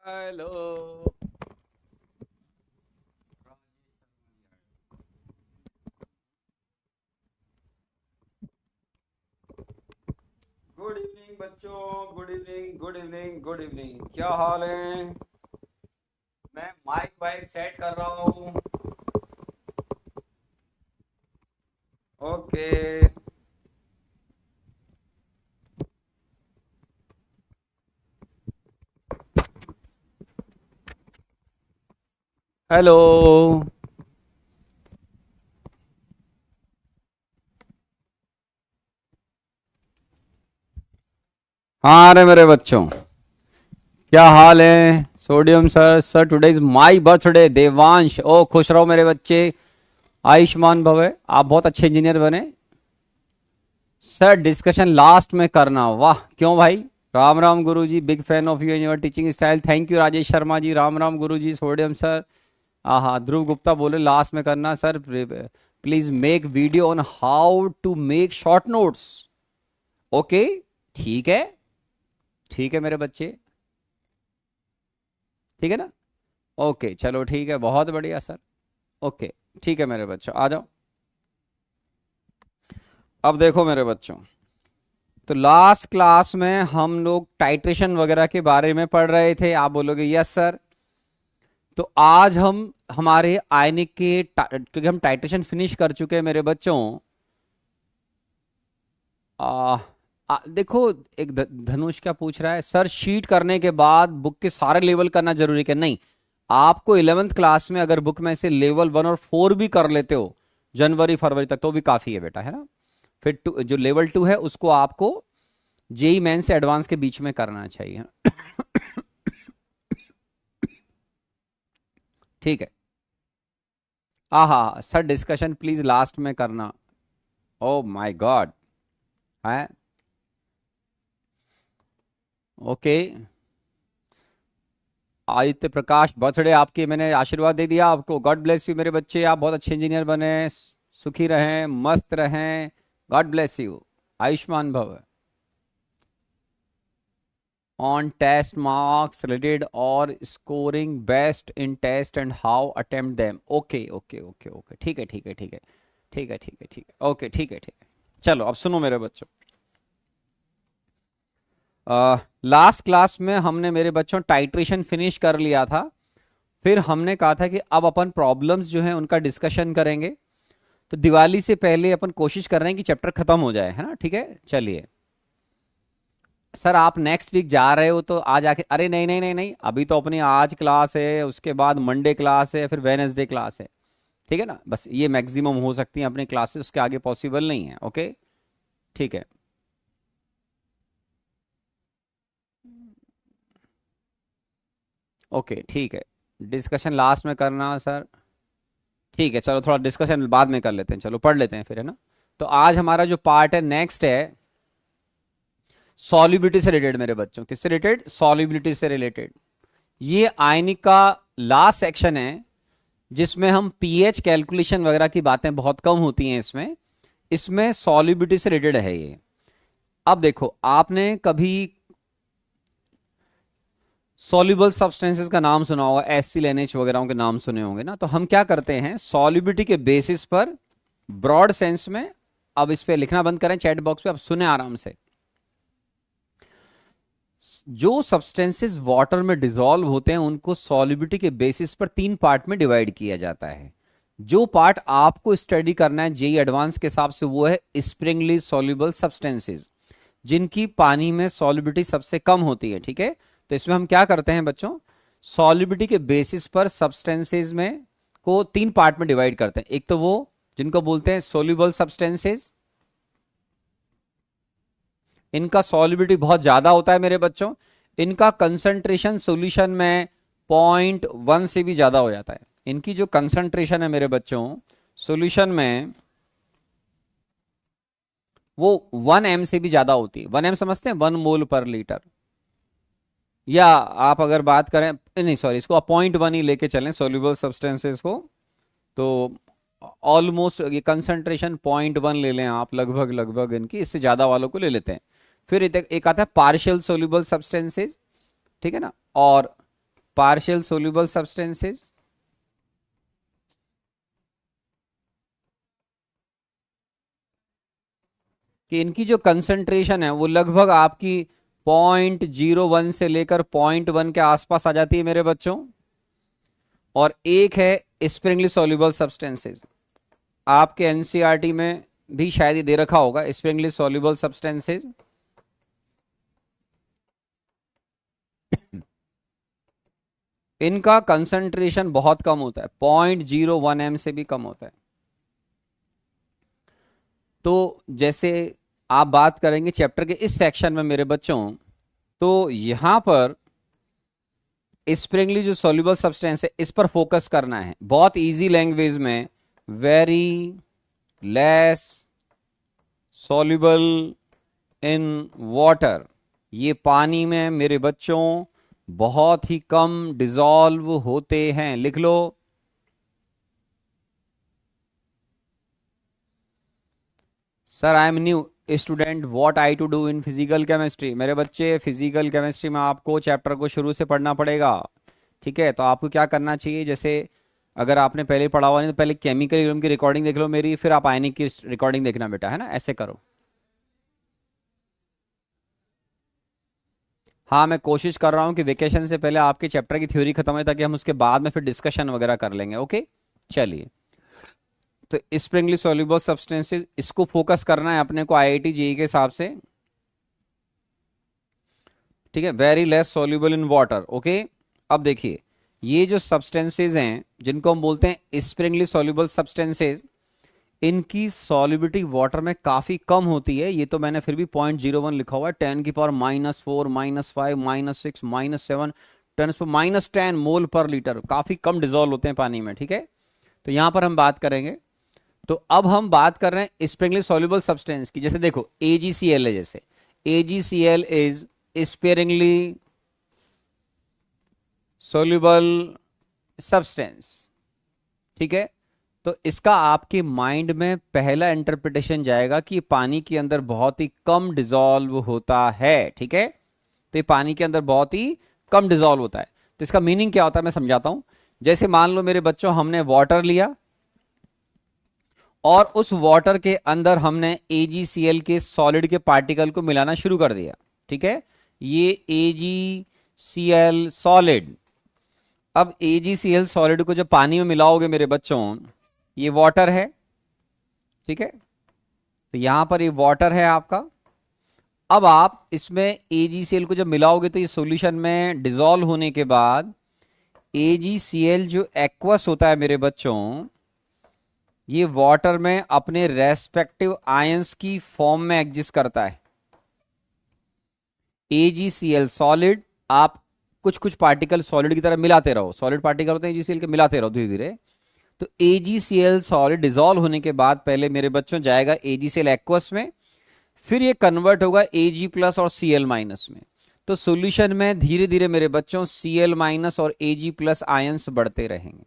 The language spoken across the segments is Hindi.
हेलो। गुड इवनिंग बच्चों, good evening, good evening, good evening. क्या हाल है? मैं माइक वाइक सेट कर रहा हूँ। ओके। हेलो। हाँ रे मेरे बच्चों, क्या हाल है? Sodium sir, sir today is my birthday. Devansh, ओ खुश रहो मेरे बच्चे, आयुष्मान भवे, आप बहुत अच्छे इंजीनियर बने। सर डिस्कशन लास्ट में करना, वाह क्यों भाई? राम राम गुरुजी, big fan of you and your teaching style. Thank you Rajesh Sharma ji, Ram Ram गुरुजी। सोडियम सर, हाँ ध्रुव गुप्ता बोले लास्ट में करना sir. Please make video on how to make short notes. Okay, ठीक है, ठीक है मेरे बच्चे, ठीक है ना? ओके चलो ठीक है, बहुत बढ़िया सर। ओके, ठीक है मेरे बच्चों, आ जाओ। अब देखो मेरे बच्चों, तो लास्ट क्लास में हम लोग टाइट्रेशन वगैरह के बारे में पढ़ रहे थे। आप बोलोगे यस सर। तो आज हम हमारे आयनिक के क्योंकि हम टाइट्रेशन फिनिश कर चुके हैं मेरे बच्चों। आ, देखो, एक धनुष क्या पूछ रहा है, सर शीट करने के बाद बुक के सारे लेवल करना जरूरी है क्या? नहीं, आपको 11th क्लास में अगर बुक में से लेवल 1 और 4 भी कर लेते हो जनवरी फरवरी तक तो भी काफी है बेटा, है ना? फिर जो लेवल 2 है उसको आपको जेई मेन से एडवांस के बीच में करना चाहिए। ठीक है। हाँ सर, डिस्कशन प्लीज लास्ट में करना। Oh my God. है। ओके। आदित्य प्रकाश, बर्थडे आपके, मैंने आशीर्वाद दे दिया आपको। गॉड ब्लेस यू मेरे बच्चे, आप बहुत अच्छे इंजीनियर बने, सुखी रहें, मस्त रहें। गॉड ब्लेस यू, आयुष्मान भव। ऑन टेस्ट मार्क्स रिलेटेड और scoring best in test and how attempt them. Okay okay okay okay, ठीक है ठीक है ठीक है ठीक है ठीक है ठीक है, ओके ठीक है ठीक है। चलो अब सुनो मेरे बच्चों, लास्ट क्लास में हमने मेरे बच्चों टाइट्रेशन फिनिश कर लिया था। फिर हमने कहा था कि अब अपन प्रॉब्लम्स जो हैं उनका डिस्कशन करेंगे। तो दिवाली से पहले अपन कोशिश कर रहे हैं कि चैप्टर खत्म हो जाए, है ना? ठीक है, चलिए। सर आप नेक्स्ट वीक जा रहे हो तो आज आके, अरे नहीं नहीं नहीं नहीं, अभी तो अपनी आज क्लास है, उसके बाद मंडे क्लास है, फिर वेनेसडे क्लास है। ठीक है ना? बस ये मैक्सिमम हो सकती हैं अपनी क्लासेस, उसके आगे पॉसिबल नहीं है। ओके, ठीक है। ओके ठीक है, डिस्कशन लास्ट में करना सर। ठीक है, चलो थोड़ा डिस्कशन बाद में कर लेते हैं, चलो पढ़ लेते हैं फिर, है ना? तो आज हमारा जो पार्ट है नेक्स्ट है सॉल्युबिलिटी से रिलेटेड मेरे बच्चों। किससे रिलेटेड? सॉल्युबिलिटी से रिलेटेड। ये आयनिक का लास्ट सेक्शन है जिसमें हम पीएच कैलकुलेशन वगैरह की बातें बहुत कम होती हैं इसमें। इसमें सॉल्युबिलिटी से रिलेटेड है ये। अब देखो, आपने कभी सॉल्युबल सब्सटेंसेस का नाम सुना होगा, एसिल वगैरह के नाम सुने होंगे ना? तो हम क्या करते हैं सॉल्युबिलिटी के बेसिस पर, ब्रॉड सेंस में, अब इस पे लिखना बंद करें चैट बॉक्स पे, अब सुने आराम से। जो सब्सटेंसेस वाटर में डिसॉल्व होते हैं उनको सॉल्युबिलिटी के बेसिस पर 3 पार्ट में डिवाइड किया जाता है। जो पार्ट आपको स्टडी करना है जेई एडवांस के हिसाब से वो है स्प्रिंगली सॉल्युबल सब्सटेंसेस, जिनकी पानी में सॉल्युबिलिटी सबसे कम होती है। ठीक है, तो इसमें हम क्या करते हैं बच्चों, सॉल्युबिलिटी के बेसिस पर सब्सटेंसेस में को 3 पार्ट में डिवाइड करते हैं। एक तो वो जिनको बोलते हैं सोल्यूबल सब्सटेंसेस, इनका सॉल्युबिलिटी बहुत ज्यादा होता है मेरे बच्चों। इनका कंसंट्रेशन सॉल्यूशन में 0.1 से भी ज्यादा हो जाता है। इनकी जो कंसंट्रेशन है मेरे बच्चों सॉल्यूशन में, वो 1 m से भी ज्यादा होती है। 1 m समझते हैं? 1 मोल/लीटर। या आप अगर बात करें, नहीं सॉरी, इसको 0.1 ही लेके चलें सोल्यूबल सब्सटेंसेस को, तो ऑलमोस्ट ये कंसंट्रेशन 0.1 ले लें आप, लगभग लगभग इनकी, इससे ज्यादा वालों को ले लेते हैं। फिर एक आता है पार्शियल सोल्यूबल सब्सटेंसेस, ठीक है ना? और पार्शियल सोल्यूबल सब्सटेंसेस, कि इनकी जो कंसंट्रेशन है वो लगभग आपकी 0.01 से लेकर 0.1 के आसपास आ जाती है मेरे बच्चों। और एक है स्प्रिंगली सॉल्युबल सब्सटेंसेस, आपके एनसीईआरटी में भी शायद ये दे रखा होगा, स्प्रिंगली सॉल्युबल सब्सटेंसेस। इनका कंसंट्रेशन बहुत कम होता है, 0.01 m से भी कम होता है। तो जैसे आप बात करेंगे चैप्टर के इस सेक्शन में मेरे बच्चों, तो यहां पर स्प्रिंगली जो सॉल्युबल सब्सटेंस है इस पर फोकस करना है, बहुत इजी लैंग्वेज में, very less soluble in water, ये पानी में मेरे बच्चों बहुत ही कम डिसॉल्व होते हैं। लिख लो। Sir I am new student, what I to do in physical chemistry. मेरे बच्चे फिजिकल केमिस्ट्री में आपको चैप्टर को शुरू से पढ़ना पड़ेगा, ठीक है। तो आपको क्या करना चाहिए, जैसे अगर आपने पहले पढ़ा हुआ नहीं तो पहले केमिकल इक्विलिब्रियम की रिकॉर्डिंग देख लो मेरी, फिर आप आयनिक की रिकॉर्डिंग देखना बेटा, है ना, ऐसे करो। हाँ मैं कोशिश कर रहा हूँ कि वेकेशन से पहले आपके चैप्टर की थ्योरी खत्म हो ताकि हम उसके बाद में फिर डिस्कशन वगैरह कर लेंगे। ओके चलिए, तो स्प्रिंगली सॉल्युबल सब्सटेंसेस, इसको फोकस करना है अपने को आईआईटी जेईई के हिसाब से, ठीक है। Very less soluble in water. Okay, अब देखिए ये जो सब्सटेंसेस हैं जिनको हम बोलते हैं स्प्रिंगली सॉल्युबल सब्सटेंसेस, इनकी सॉल्युबिलिटी वाटर में काफी कम होती है। ये तो मैंने फिर भी 0.01 लिखा हुआ है, 10⁻⁻⁴ -5 -6 -7 10⁻⁻10 मोल पर लीटर, काफी कम डिजोल्व होते हैं पानी में, ठीक है। तो यहां पर हम बात करेंगे। तो अब हम बात कर रहे हैं स्प्रिंगली सॉल्युबल सब्सटेंस की। जैसे देखो AgCl है, जैसे AgCl is sparingly soluble substance, ठीक है। तो इसका आपके माइंड में पहला इंटरप्रिटेशन जाएगा कि पानी के अंदर बहुत ही कम डिसॉल्व होता है, ठीक है। तो ये पानी के अंदर बहुत ही कम डिसॉल्व होता है। तो इसका मीनिंग क्या होता है मैं समझाता हूं। जैसे मान लो मेरे बच्चों हमने वाटर लिया और उस वाटर के अंदर हमने AgCl के सॉलिड के पार्टिकल को मिलाना शुरू कर दिया, ठीक है। ये AgCl सॉलिड, अब AgCl सॉलिड को जब पानी में मिलाओगे मेरे बच्चों, ये वाटर है, ठीक है। तो यहां पर ये वाटर है आपका। अब आप इसमें AgCl को जब मिलाओगे तो ये सॉल्यूशन में डिसॉल्व होने के बाद AgCl जो एक्वस होता है मेरे बच्चों, ये वाटर में अपने रेस्पेक्टिव आयंस की फॉर्म में एग्जिस्ट करता है। AgCl सॉलिड, आप कुछ कुछ पार्टिकल सॉलिड की तरह मिलाते रहो, सॉलिड पार्टिकल होते हैं AgCl के, मिलाते रहो धीरे धीरे। तो AgCl सॉलिड डिसॉल्व होने के बाद पहले मेरे बच्चों जाएगा AgCl एक्वस में, फिर ये कन्वर्ट होगा Ag प्लस और Cl माइनस में। तो सॉल्यूशन में धीरे धीरे मेरे बच्चों Cl माइनस और Ag प्लस आयंस बढ़ते रहेंगे।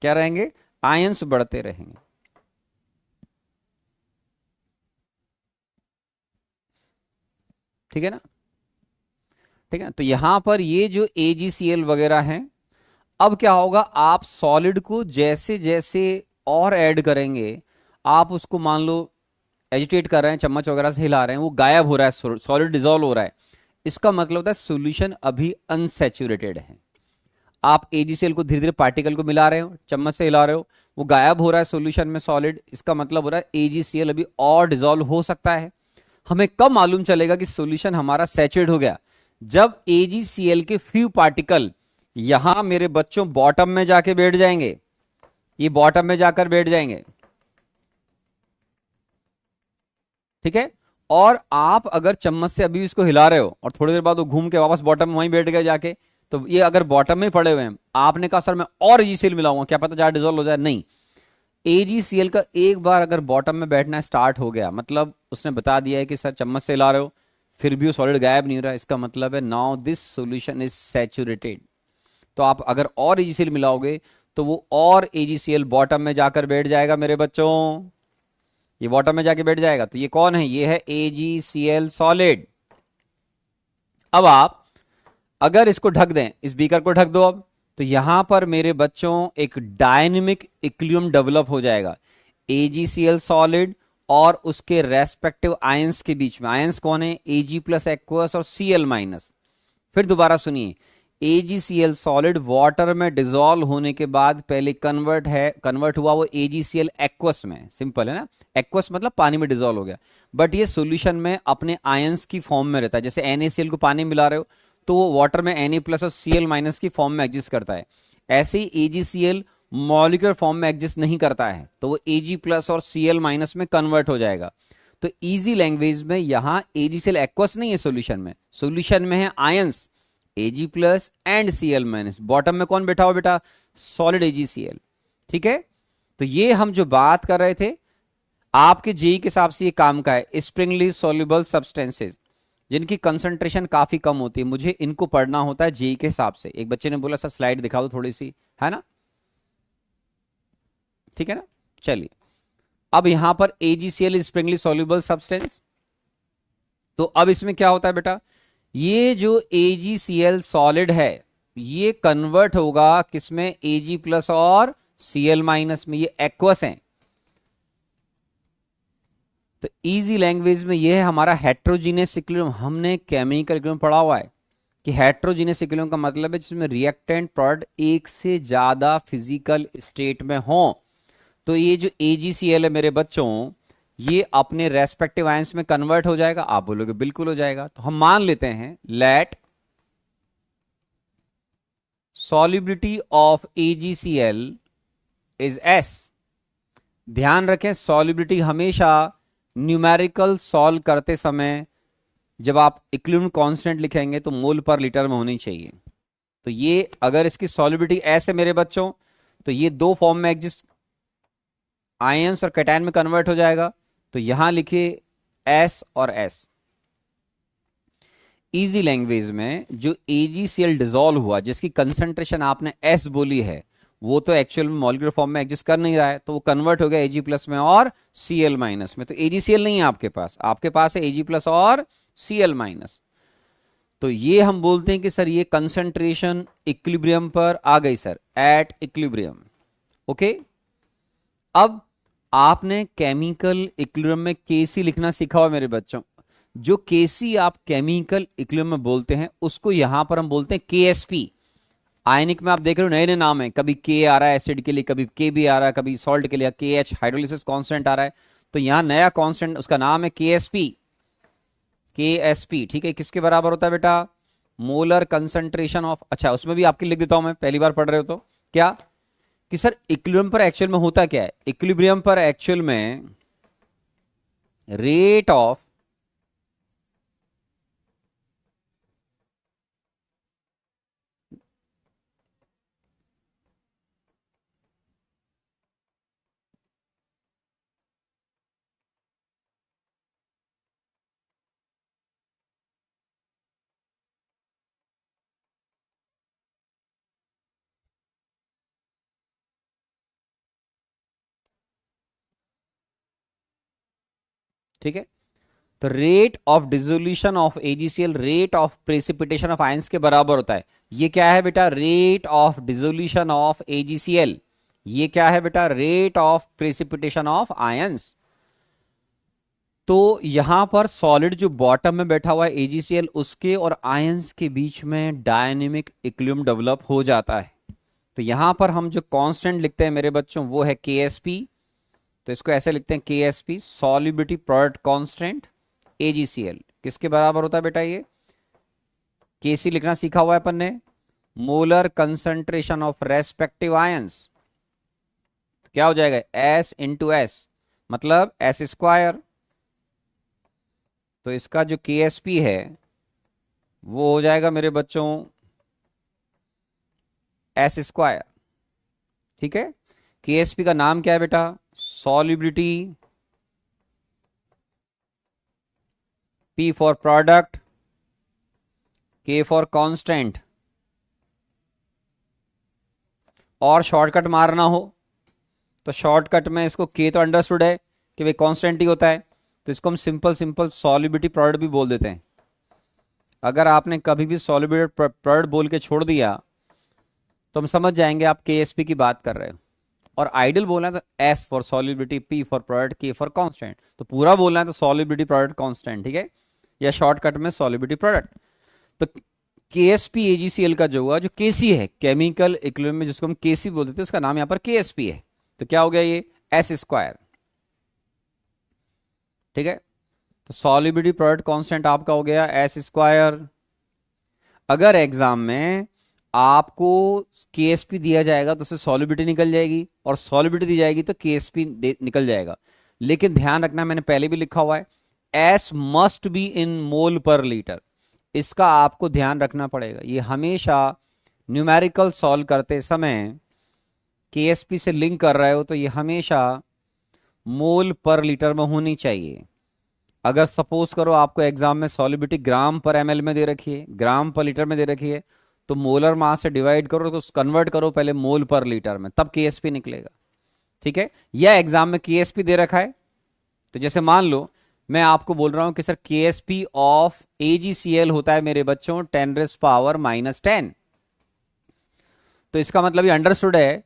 क्या रहेंगे? आयंस बढ़ते रहेंगे, ठीक है ना, ठीक है। तो यहां पर ये जो AgCl वगैरह है, अब क्या होगा, आप सॉलिड को जैसे जैसे और ऐड करेंगे, आप उसको मान लो एजिटेट कर रहे हैं, चम्मच वगैरह से हिला रहे हैं, वो गायब हो रहा है, सॉलिड डिसॉल्व हो रहा है। इसका मतलब होता है सॉल्यूशन अभी अनसैचुरेटेड है। आप AgCl को धीरे धीरे पार्टिकल को मिला रहे हो, चम्मच से हिला रहे हो, वो गायब हो रहा है सॉल्यूशन में सॉलिड। इसका मतलब हो रहा है AgCl अभी और डिसॉल्व हो सकता है। हमें कब मालूम चलेगा कि सॉल्यूशन हमारा सैचुरेट हो गया? जब AgCl के फ्यू पार्टिकल यहां मेरे बच्चों बॉटम में जाके बैठ जाएंगे, ये बॉटम में जाकर बैठ जाएंगे, ठीक है। और आप अगर चम्मच से अभी इसको हिला रहे हो और थोड़ी देर बाद वो घूम के वापस बॉटम में वहीं बैठ गए जाके, तो ये अगर बॉटम में पड़े हुए हैं, आपने कहा सर मैं और AgCl मिलाऊंगा, क्या पता ज्यादा डिसॉल्व हो जाए। नहीं, AgCl का एक बार अगर बॉटम में बैठना स्टार्ट हो गया, मतलब उसने बता दिया है कि सर चम्मच से हिला रहे हो फिर भी वो सॉलिड गायब नहीं हो रहा, इसका मतलब है now this solution is saturated. तो आप अगर और AgCl मिलाओगे तो वो और AgCl बॉटम में जाकर बैठ जाएगा मेरे बच्चों, ये बॉटम में जाके बैठ जाएगा। तो ये कौन है? ये है AgCl सॉलिड। अब आप अगर इसको ढक दें, इस बीकर को ढक दो, अब तो यहां पर मेरे बच्चों एक डायनेमिक इक्विलिब्रियम डेवलप हो जाएगा AgCl सॉलिड और उसके रेस्पेक्टिव आयंस के बीच में। आयंस कौन है? Ag प्लस एक्वस और Cl माइनस। फिर दोबारा सुनिए, AgCl सॉलिड वाटर में डिसॉल्व होने के बाद पहले कन्वर्ट हुआ वो AgCl एक्वस में। सिंपल है ना, एक्वस मतलब पानी में डिसॉल्व हो गया, बट ये सॉल्यूशन में अपने आयंस की फॉर्म में रहता है। जैसे NaCl को पानी मिला रहे हो तो वो वाटर में Na प्लस और Cl माइनस की फॉर्म में एग्जिस्ट करता है। ऐसे ही AgCl मॉलिक्यूलर फॉर्म में एग्जिस्ट नहीं करता है, तो वो Ag प्लस और Cl माइनस में कन्वर्ट हो जाएगा। तो इजी लैंग्वेज में यहां AgCl एक्वस नहीं है सॉल्यूशन में है ions Ag plus and Cl minus. Bottom में कौन बैठा हो बेटा? Solid AgCl। ठीक है, तो ये हम जो बात कर रहे थे आपके जेई के हिसाब से ये काम का है। स्प्रिंगली सॉल्युबल सब्सटेंसेस जिनकी कंसंट्रेशन काफी कम होती है, मुझे इनको पढ़ना होता है जेई के हिसाब से। एक बच्चे ने बोला सर स्लाइड दिखा दो थोड़ी सी, है ना? ठीक है ना, चलिए अब यहां पर AgCl स्प्रिंगली सॉल्युबल सब्सटेंस। तो अब इसमें क्या होता है बेटा, ये जो AgCl सॉलिड है ये कन्वर्ट होगा किसमें? Ag प्लस और Cl माइनस में। ये एक्वस है। तो इजी लैंग्वेज में ये है हमारा हेट्रोजीनियस इक्विलिब्रियम। हमने केमिकल इक्विलिब्रियम पढ़ा हुआ है कि हेट्रोजीनियस इक्विलिब्रियम का मतलब है जिसमें रिएक्टेंट प्रोडक्ट एक से ज्यादा फिजिकल स्टेट में हो। तो ये जो AgCl है मेरे बच्चों, ये अपने रेस्पेक्टिव आयंस में कन्वर्ट हो जाएगा। आप बोलोगे बिल्कुल हो जाएगा। तो हम मान लेते हैं let solubility of AgCl is S। ध्यान रखें सॉल्युबिलिटी हमेशा न्यूमेरिकल सॉल्व करते समय जब आप इक्विलिब्रियम कांस्टेंट लिखेंगे तो मोल पर लीटर में होनी चाहिए। तो ये अगर इसकी सॉल्युबिलिटी S है मेरे बच्चों, तो ये दो फॉर्म में एग्जिस्ट, आयंस और कैटायन में कन्वर्ट हो जाएगा। तो यहां लिखिए S और S। इजी लैंग्वेज में जो AgCl डिसॉल्व हुआ जिसकी कंसंट्रेशन आपने S बोली है, वो तो एक्चुअल में मॉलिक्यूलर फॉर्म में एग्जिस्ट कर नहीं रहा है, तो वो कन्वर्ट हो गया Ag प्लस में और Cl माइनस में। तो AgCl नहीं है आपके पास है Ag प्लस और Cl माइनस। तो ये हम बोलते हैं कि सर ये कंसंट्रेशन इक्विलिब्रियम पर आ गई सर, एट इक्विलिब्रियम। ओके, अब आपने केमिकल इक्विलिब्रियम में Kc लिखना सीखा हुआ मेरे बच्चों। जो Kc आप केमिकल इक्विलिब्रियम में बोलते हैं उसको यहां पर हम बोलते हैं KSP। आयनिक में आप देख रहे हो नए नए नाम है, कभी K आ रहा है एसिड के लिए, कभी Kb आ रहा है, कभी सॉल्ट के लिए KH हाइड्रोलिसिस कांस्टेंट आ रहा है। तो यहां नया कांस्टेंट उसका नाम है KSP। KSP ठीक है, किसके बराबर होता है बेटा? Molar concentration of. अच्छा उसमें भी आपके लिख देता हूं मैं, पहली बार पढ़ रहे हो तो क्या कि सर इक्विलिब्रियम पर एक्चुअल में होता क्या है? इक्विलिब्रियम पर एक्चुअल में रेट ऑफ ठीक है, तो rate of dissolution of AgCl rate of precipitation of ions के बराबर होता है। ये क्या है बेटा? Rate of dissolution of AgCl। ये क्या है बेटा? Rate of precipitation of ions. तो यहां पर सॉलिड जो बॉटम में बैठा हुआ है AgCl, उसके और आयंस के बीच में डायनेमिक इक्विलिब्रियम डेवलप हो जाता है। तो यहां पर हम जो कांस्टेंट लिखते हैं मेरे बच्चों वो है KSP। तो इसको ऐसे लिखते हैं KSP, solubility product constant AgCl। किसके बराबर होता है बेटा? ये Kc लिखना सीखा हुआ है अपन ने, molar concentration of respective ions. क्या हो जाएगा? S इंटू एस मतलब S स्क्वायर। तो इसका जो KSP है वो हो जाएगा मेरे बच्चों S स्क्वायर। ठीक है, KSP का नाम क्या है बेटा? Solubility, P for product, K for constant. और शॉर्टकट मारना हो तो शॉर्टकट में इसको K तो अंडरस्टूड है कि भाई कांस्टेंट ही होता है, तो इसको हम सिंपल सॉल्युबिलिटी प्रोडक्ट भी बोल देते हैं। अगर आपने कभी भी सॉल्युबिलिटी प्रोडक्ट बोल के छोड़ दिया तो हम समझ जाएंगे आप केएसपी की बात कर रहे हो। और आइडियल बोलना है तो S for solubility, P for product, के फॉर कांस्टेंट। तो पूरा बोलना है तो सॉल्युबिलिटी प्रोडक्ट कांस्टेंट, ठीक है, या शॉर्टकट में सॉल्युबिलिटी प्रोडक्ट। तो केएसपी एजीसीएल का जो हुआ, जो केसी है केमिकल इक्विलिब्रियम में जिसको हम केसी बोलते थे, उसका नाम यहां पर केएसपी है। तो क्या हो गया ये एस स्क्वायर, ठीक है। तो सॉल्युबिलिटी प्रोडक्ट कांस्टेंट आपका हो गया एस स्क्वायर। अगर एग्जाम में आपको केएसपी दिया जाएगा तो उससे सॉल्युबिलिटी निकल जाएगी, और सॉल्युबिलिटी दी जाएगी तो केएसपी निकल जाएगा। लेकिन ध्यान रखना, मैंने पहले भी लिखा हुआ है, एस मस्ट बी इन मोल पर लीटर। इसका आपको ध्यान रखना पड़ेगा। ये हमेशा न्यूमेरिकल सॉल्व करते समय केएसपी से लिंक कर रहे हो तो ये हमेशा मोल पर लीटर में होनी चाहिए। अगर सपोज करो आपको एग्जाम में सॉल्युबिलिटी ग्राम पर एमएल में दे रखी है, ग्राम पर लीटर में दे रखी है, तो मोलर मास से डिवाइड करो तो कन्वर्ट करो पहले मोल पर लीटर में, तब केएसपी निकलेगा, ठीक है। या एग्जाम में केएसपी दे रखा है, तो जैसे मान लो मैं आपको बोल रहा हूं कि सर केएसपी ऑफ एजीसीएल होता है मेरे बच्चों 10⁻⁻10। तो इसका मतलब ये अंडरस्टूड है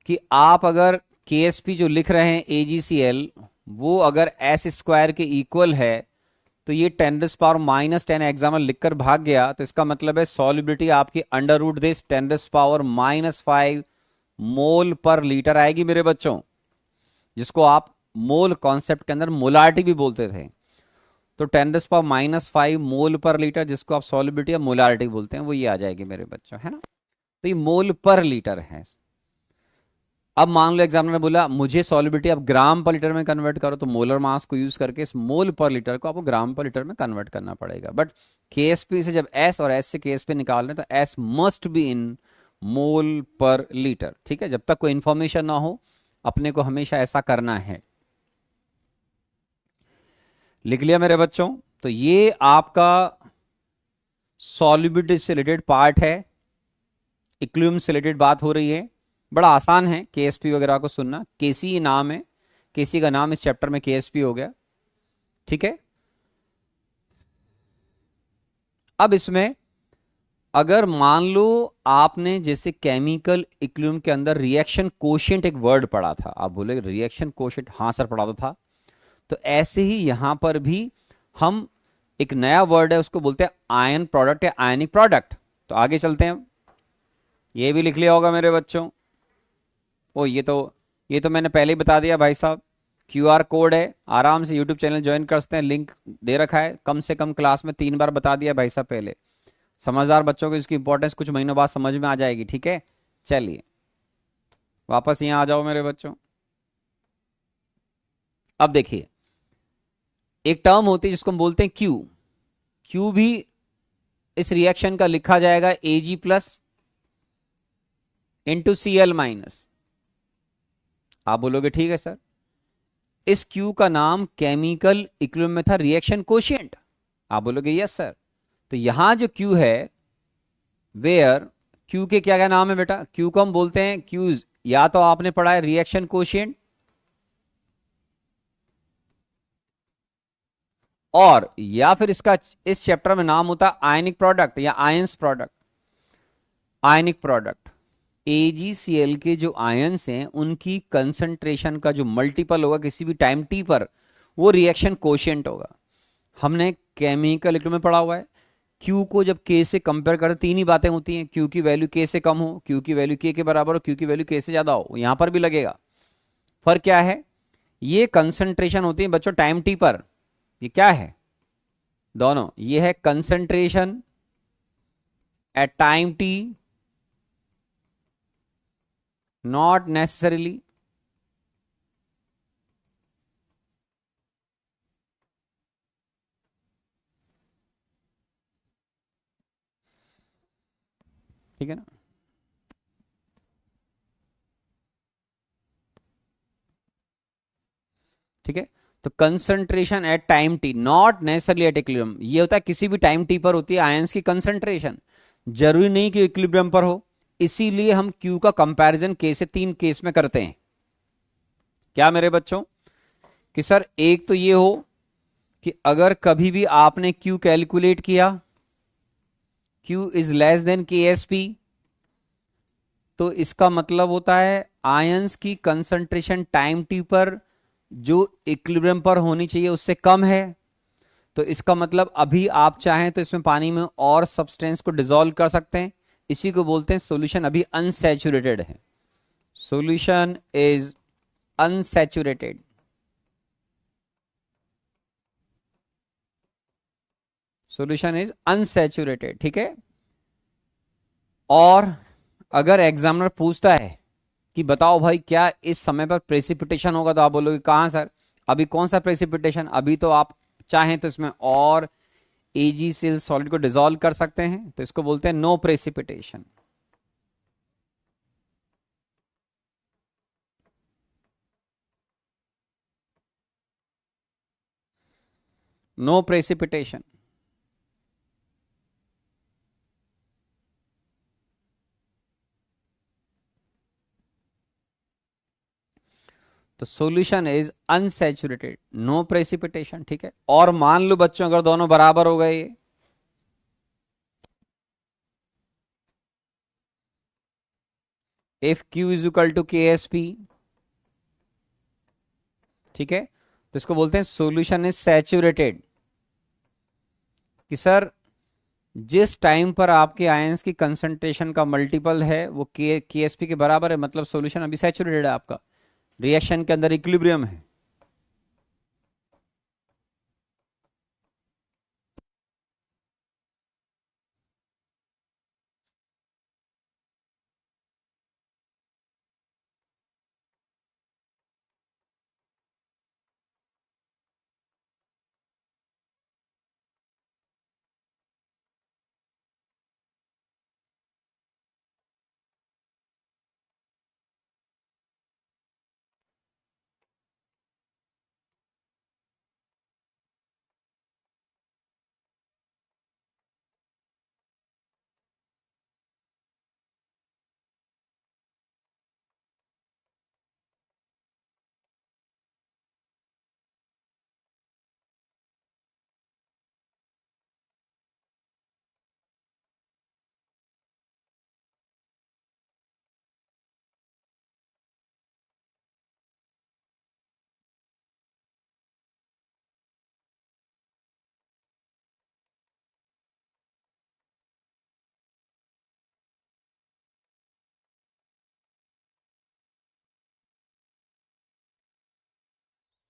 कि आप अगर केएसपी जो लिख रहे हैं एजीसीएल, वो अगर एस स्क्वायर के इक्वल है, तो ये 10⁻⁻10 एग्जाम्पल लिखकर भाग गया, तो इसका मतलब है सॉल्युबिलिटी आपकी अंडर रूट दिस 10⁻⁻5 मोल पर लीटर आएगी मेरे बच्चों, जिसको आप मोल कॉन्सेप्ट के अंदर मोलारिटी भी बोलते थे। तो 10⁻⁻5 मोल पर लीटर, जिसको आप सॉल्युबिलिटी या मोलारिटी बोलते हैं, वो ये आ जाएगी मेरे बच्चों, है ना। तो ये मोल पर लीटर है। अब मान लो एग्जामिनर ने बोला मुझे सॉल्युबिलिटी आप ग्राम पर लीटर में कन्वर्ट करो, तो मोलर मास को यूज करके इस मोल पर लीटर को आपको ग्राम पर लीटर में कन्वर्ट करना पड़ेगा। बट केएसपी से जब एस और एस से केएसपी निकालने तो एस मस्ट बी इन मोल पर लीटर, ठीक है। जब तक कोई इंफॉर्मेशन ना हो अपने को हमेशा ऐसा करना है। लिख लिया मेरे बच्चों। तो ये आपका सॉल्युबिलिटी से रिलेटेड पार्ट है, इक्विलिब्रियम से रिलेटेड बात हो रही है। बड़ा आसान है केएसपी वगैरह को सुनना, केसी नाम है, केसी का नाम इस चैप्टर में केएसपी हो गया, ठीक है। अब इसमें अगर मान लो आपने जैसे केमिकल इक्विलिब्रियम के अंदर रिएक्शन कोशिएंट एक वर्ड पढ़ा था, आप बोले रिएक्शन कोशिएंट, हाँ सर पढ़ा था। तो ऐसे ही यहां पर भी हम एक नया वर्ड है उसको बोलते हैं आयन प्रोडक्ट या आयनिक प्रोडक्ट। तो आगे चलते हैं, ये भी लिख लिया होगा मेरे बच्चों। ओ ये तो मैंने पहले ही बता दिया भाई साहब, क्यूआर कोड है, आराम से यूट्यूब चैनल ज्वाइन कर सकते हैं, लिंक दे रखा है। कम से कम क्लास में 3 बार बता दिया भाई साहब पहले। समझदार बच्चों को इसकी इंपॉर्टेंस कुछ महीनों बाद समझ में आ जाएगी, ठीक है। चलिए वापस यहां आ जाओ मेरे बच्चों। अब देखिए एक टर्म होती है जिसको हम बोलते हैं क्यू। क्यू भी इस रिएक्शन का लिखा जाएगा Ag plus into Cl minus. आप बोलोगे ठीक है सर, इस Q का नाम केमिकल इक्विलिब्रियम में था रिएक्शन कोशिएंट। आप बोलोगे यस सर। तो यहां जो Q है, वेयर Q के क्या क्या नाम है बेटा, Q को हम बोलते हैं Q, या तो आपने पढ़ा है रिएक्शन कोशिएंट, और या फिर इसका इस चैप्टर में नाम होता है आयनिक प्रोडक्ट या ions product. Ionic product AgCl के जो आयंस हैं उनकी कंसंट्रेशन का जो मल्टीपल होगा किसी भी टाइम टी पर, वो रिएक्शन कोशिएंट होगा। हमने केमिकल इक्विलिब्रियम में पढ़ा हुआ है, Q को जब K से कंपेयर करें 3 ही बातें होती हैं, Q की वैल्यू K से कम हो, Q की वैल्यू K के बराबर हो, Q की वैल्यू K से ज्यादा हो। यहां पर भी लगेगा। फर्क क्या है, ये कंसंट्रेशन होती है बच्चों टाइम टी पर, ये क्या है दोनों, ये है concentration at time T, not necessarily ठीक है ना। ठीक है, तो concentration at time T not necessarily at equilibrium, ये होता है किसी भी टाइम टी पर होती है आयंस की कंसंट्रेशन, जरूरी नहीं कि इक्विलिब्रियम पर हो। इसीलिए हम Q का कंपैरिजन K से 3 केस में करते हैं। क्या मेरे बच्चों, कि सर एक तो ये हो कि अगर कभी भी आपने Q कैलकुलेट किया, Q is less than KSP, तो इसका मतलब होता है आयंस की कंसंट्रेशन टाइम टी पर जो इक्विलिब्रियम पर होनी चाहिए उससे कम है। तो इसका मतलब अभी आप चाहें तो इसमें पानी में और सब्सटेंस को डिसॉल्व कर सकते हैं। इसी को बोलते हैं सॉल्यूशन अभी अनसैचुरेटेड है। Solution is unsaturated. Solution is unsaturated, ठीक है। और अगर एग्जामिनर पूछता है कि बताओ भाई क्या इस समय पर प्रेसिपिटेशन होगा, तो आप बोलोगे कहां सर, अभी कौन सा प्रेसिपिटेशन, अभी तो आप चाहें तो इसमें और एजीसीएल सॉलिड को डिसॉल्व कर सकते हैं, तो इसको बोलते हैं नो प्रेसिपिटेशन। No precipitation. तो solution is unsaturated, no precipitation, ठीक है। और मान लो बच्चों अगर दोनों बराबर हो गए, if Q is equal to KSP, ठीक है, तो इसको बोलते हैं सॉल्यूशन इज सैचुरेटेड। कि सर जिस टाइम पर आपके आयंस की कंसंट्रेशन का मल्टीपल है वो KSP के बराबर है, मतलब सॉल्यूशन अभी सैचुरेटेड है, आपका रिएक्शन के अंदर इक्विलिब्रियम है।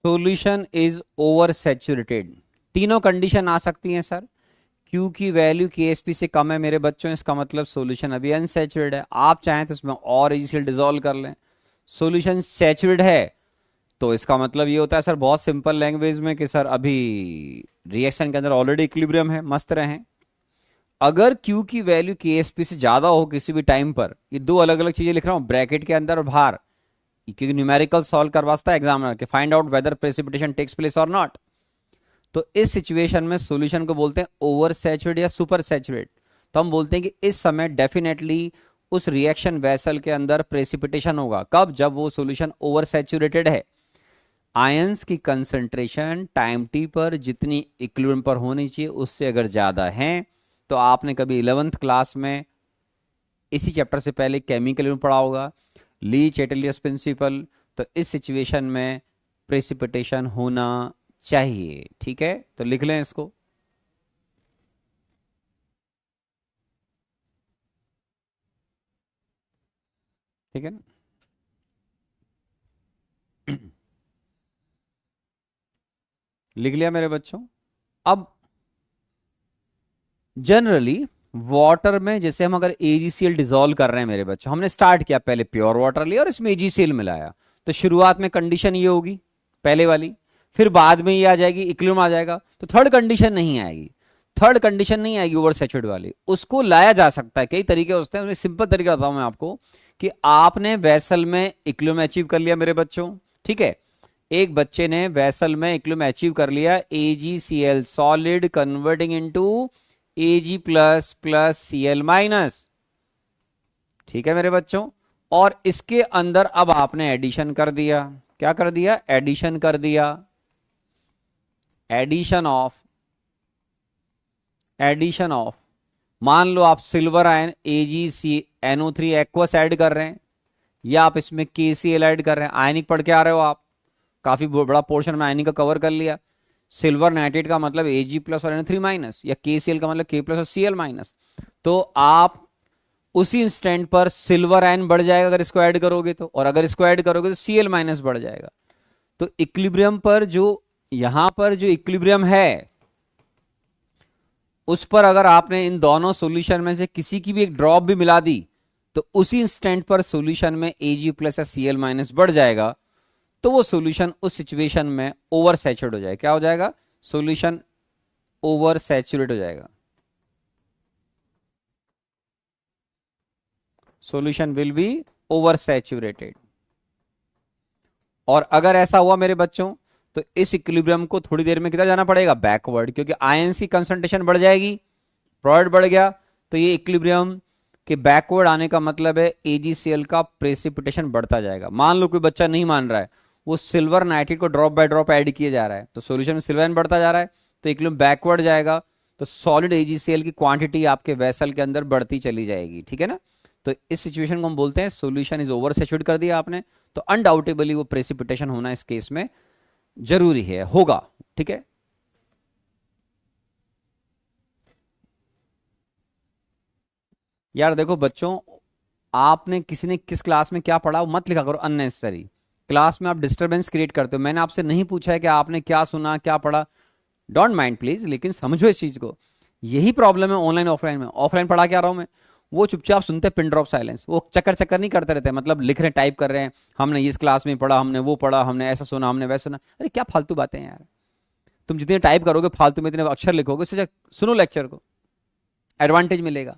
Solution is over saturated. तीनों कंडीशन आ सकती हैं सर। Q की वैल्यू KSP से कम है मेरे बच्चों, इसका मतलब सॉल्यूशन अभी अनसैचुरेटेड है। आप चाहें तो इसमें और इजीली डिसॉल्व कर लें। सॉल्यूशन सैचुरेटेड है तो इसका मतलब ये होता है सर बहुत सिंपल लैंग्वेज में कि सर अभी रिएक्शन के अंदर ऑलरेडी इक्विलिब्रियम है, मस्त रहें। अगर Q की वैल्यू KSP से ज्यादा हो किसी भी टाइम पर, ये दो अलग अलग चीजें लिख रहा हूं ब्रैकेट के अंदर और बाहर, क्योंकि न्यूमेरिकल सॉल्व करवाता है एग्जामिनर के, find out whether precipitation takes place और नॉट। तो इस सिचुएशन में सॉल्यूशन को बोलते हैं ओवर सैचुरेट या सुपर सैचुरेट। तो हम बोलते हैं कि इस समय डेफिनेटली उस रिएक्शन वेसल के अंदर प्रेसिपिटेशन होगा। कब? जब वो सॉल्यूशन ओवर सैचुरेटेड है। आयंस की कंसंट्रेशन टाइम टी पर जितनी इक्विलिब्रियम पर होनी चाहिए उससे अगर ज्यादा है, तो आपने कभी 11th क्लास में इसी चैप्टर से पहले केमिकल में पढ़ा होगा, ली चैटलियस प्रिंसिपल। तो इस सिचुएशन में प्रेसिपिटेशन होना चाहिए, ठीक है। तो लिख लें इसको। ठीक है ना। लिख लिया मेरे बच्चों। अब जनरली वाटर में जैसे हम अगर AgCl डिसॉल्व कर रहे हैं मेरे बच्चों, हमने स्टार्ट किया पहले प्योर वाटर लिया और इसमें AgCl मिलाया, तो शुरुआत में कंडीशन ये होगी पहले वाली, फिर बाद में ये आ जाएगी इक्विलिब्रियम आ जाएगा, तो थर्ड कंडीशन नहीं आएगी। थर्ड कंडीशन नहीं आएगी ओवर सैचुरेटेड वाली, उसको लाया जा सकता है। कई तरीके होते हैं, उसमें सिंपल तरीका बताऊं मैं आपको कि आपने वेसल में इक्विलिब्रियम अचीव कर लिया मेरे बच्चों, ठीक है। एक बच्चे ने वेसल में इक्विलिब्रियम अचीव कर लिया, AgCl solid converting into Ag plus plus Cl minus, ठीक है मेरे बच्चों। और इसके अंदर अब आपने एडिशन कर दिया। क्या कर दिया? एडिशन कर दिया। एडिशन ऑफ मान लो आप silver ion AgCNO3 aqueous add कर रहे हैं, या आप इसमें KCl ऐड कर रहे हैं। आयनिक पढ़ के आ रहे हो आप, काफी बड़ा पोर्शन में आयनिक का कवर कर लिया। सिल्वर नाइट्रेट का मतलब Ag प्लस और NO3 माइनस, या KCl का मतलब K प्लस और Cl माइनस। तो आप उसी इंस्टेंट पर सिल्वर आयन बढ़ जाएगा अगर इसको ऐड करोगे तो, और अगर इसको ऐड करोगे तो Cl माइनस बढ़ जाएगा। तो इक्विलिब्रियम पर जो यहां पर जो इक्विलिब्रियम है उस पर अगर आपने इन दोनों सॉल्यूशन में से किसी की भी एक ड्रॉप भी मिला दी तो उसी इंस्टेंट पर सॉल्यूशन में Ag प्लस या Cl माइनस बढ़ जाएगा। तो वो सॉल्यूशन उस सिचुएशन में ओवर सैचुरेट हो जाएगा। क्या हो जाएगा? सॉल्यूशन ओवर सैचुरेट हो जाएगा। Solution will be over saturated. और अगर ऐसा हुआ मेरे बच्चों तो इस इक्विलिब्रियम को थोड़ी देर में किधर जाना पड़ेगा? बैकवर्ड, क्योंकि आयंस की कंसंट्रेशन बढ़ जाएगी, प्रोडक्ट बढ़ गया, तो ये इक्विलिब्रियम के बैकवर्ड आने का मतलब है AgCl का प्रेसिपिटेशन बढ़ता जाएगा। मान लो कोई बच्चा नहीं मान रहा है, वो सिल्वर नाइट्रेट को ड्रॉप बाय ड्रॉप ऐड किए जा रहा है, तो सॉल्यूशन में सिल्वर बढ़ता जा रहा है, तो इक्विलिब्रियम बैकवर्ड जाएगा, तो सॉलिड AgCl की क्वांटिटी आपके वेसल के अंदर बढ़ती चली जाएगी। ठीक है ना? तो इस सिचुएशन को हम बोलते हैं सॉल्यूशन इज ओवर सैचुरेट कर दिया आपने, तो अनडाउटेबली वो प्रेसिपिटेशन होना इस केस में जरूरी है, होगा। ठीक है? यार देखो बच्चों, आपने किसी ने किस क्लास में क्या पढ़ा वो मत लिखा करो अननेसेसरी। क्लास में आप डिस्टरबेंस क्रिएट करते हो। मैंने आपसे नहीं पूछा है कि आपने क्या सुना क्या पढ़ा, डोंट माइंड प्लीज, लेकिन समझो इस चीज को। यही प्रॉब्लम है ऑनलाइन ऑफलाइन में। ऑफलाइन पढ़ा क्या रहा हूं मैं, वो चुपचाप सुनते, पिन ड्रॉप साइलेंस, वो चक्कर चक्कर नहीं करते रहते, मतलब लिख रहे टाइप कर रहे हैं, हमने इस क्लास में पढ़ा, हमने वो पढ़ा, हमने ऐसा सुना, हमने वैसा सुना। अरे क्या फालतू बातें हैं यार। तुम जितने टाइप करोगे फालतू में, इतने अक्षर लिखोगे, उससे सुनो लेक्चर को, एडवांटेज मिलेगा।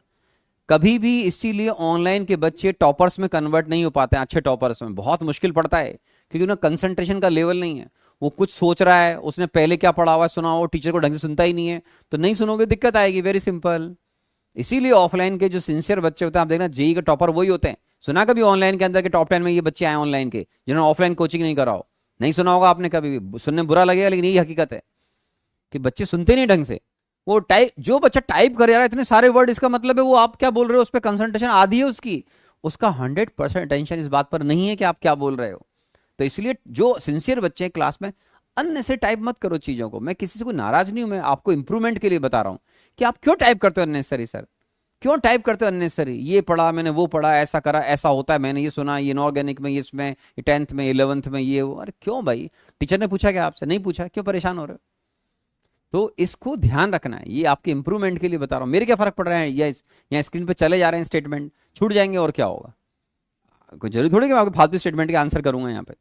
कभी भी इसीलिए ऑनलाइन के बच्चे टॉपर्स में कन्वर्ट नहीं हो पाते हैं, अच्छे टॉपर्स में बहुत मुश्किल पड़ता है, क्योंकि उन्हें कंसंट्रेशन का लेवल नहीं है। वो कुछ सोच रहा है, उसने पहले क्या पढ़ा हुआ है सुना हो, टीचर को ढंग से सुनता ही नहीं है, तो नहीं सुनोगे दिक्कत आएगी, वेरी सिंपल। इसीलिए ऑफलाइन के जो सिंसियर बच्चे होते हैं, आप देखना जेई के टॉपर वही होते हैं। सुना कभी ऑनलाइन के अंदर के टॉप 10 में ये बच्चे आए ऑनलाइन के, जिन्होंने ऑफलाइन कोचिंग नहीं करा हो? नहीं सुना होगा आपने कभी भी, सुनने बुरा लगेगा, लेकिन यही हकीकत है कि बच्चे सुनते नहीं ढंग से। वो टाइप, जो बच्चा टाइप कर रहा है इतने सारे वर्ड, इसका मतलब है वो आप क्या बोल रहे हो उस पर कंसंट्रेशन आधी है उसकी, उसका 100% अटेंशन इस बात पर नहीं है कि आप क्या बोल रहे हो। तो इसलिए जो सिंसियर बच्चे हैं क्लास में, अन्य से टाइप मत करो चीजों को। मैं किसी से कोई नाराज नहीं हूं, मैं आपको इंप्रूवमेंट के लिए बता रहा हूं कि आप क्यों टाइप करते हो अननेसेसरी। सर क्यों टाइप करते हो अननेसेसरी? ये पढ़ा मैंने, वो पढ़ा, ऐसा करा, ऐसा होता है, मैंने ये सुना, ये इनऑर्गेनिक में, ये इसमें, 10th में, 11th में, ये वो। अरे क्यों भाई? टीचर ने पूछा क्या आपसे? नहीं पूछा, क्यों परेशान हो रहे हो? तो इसको ध्यान रखना है, ये आपके इंप्रूवमेंट के लिए बता रहा हूं। मेरे क्या फर्क पड़ रहा है, या यहाँ स्क्रीन पे चले जा रहे हैं स्टेटमेंट, छूट जाएंगे और क्या होगा? कोई जरूरी थोड़ी कि मैं आपके फालतू स्टेटमेंट के आंसर करूंगा यहाँ पे।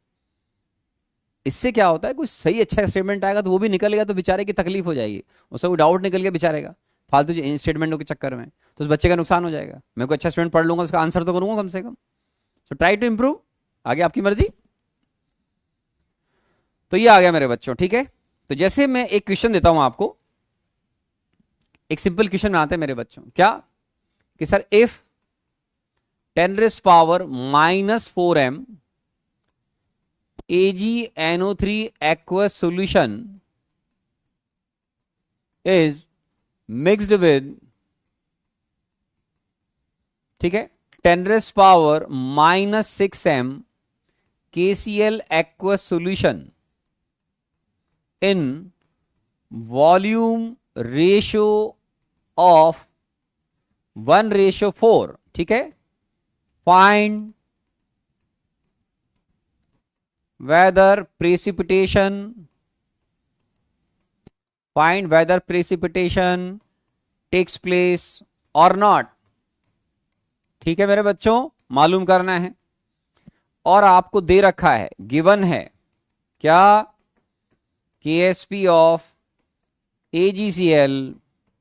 इससे क्या होता है, कोई सही अच्छा स्टेटमेंट आएगा तो वो भी निकल गया तो बेचारे की तकलीफ हो जाएगी, उसका कोई डाउट निकल गया बेचारे का फालतू स्टेटमेंटों के चक्कर में, तो उस बच्चे का नुकसान हो जाएगा। मैं कोई अच्छा स्टूडेंट पढ़ लूंगा, उसका आंसर तो करूंगा कम से कम। सो ट्राई टू इंप्रूव, आगे आपकी मर्जी। तो ये आ गया मेरे बच्चों, ठीक है? तो जैसे मैं एक क्वेश्चन देता हूं आपको, एक सिंपल क्वेश्चन बनाते हैं मेरे बच्चों, क्या कि sir if 10⁻⁻⁴ AgNO3 aqueous solution is mixed with, ठीक है, 10⁻⁻⁶m KCl aqueous solution in volume ratio of 1:4, ठीक है, find whether precipitation takes place or not। ठीक है मेरे बच्चों, मालूम करना है। और आपको दे रखा है, गिवन है क्या, KSP ऑफ AgCl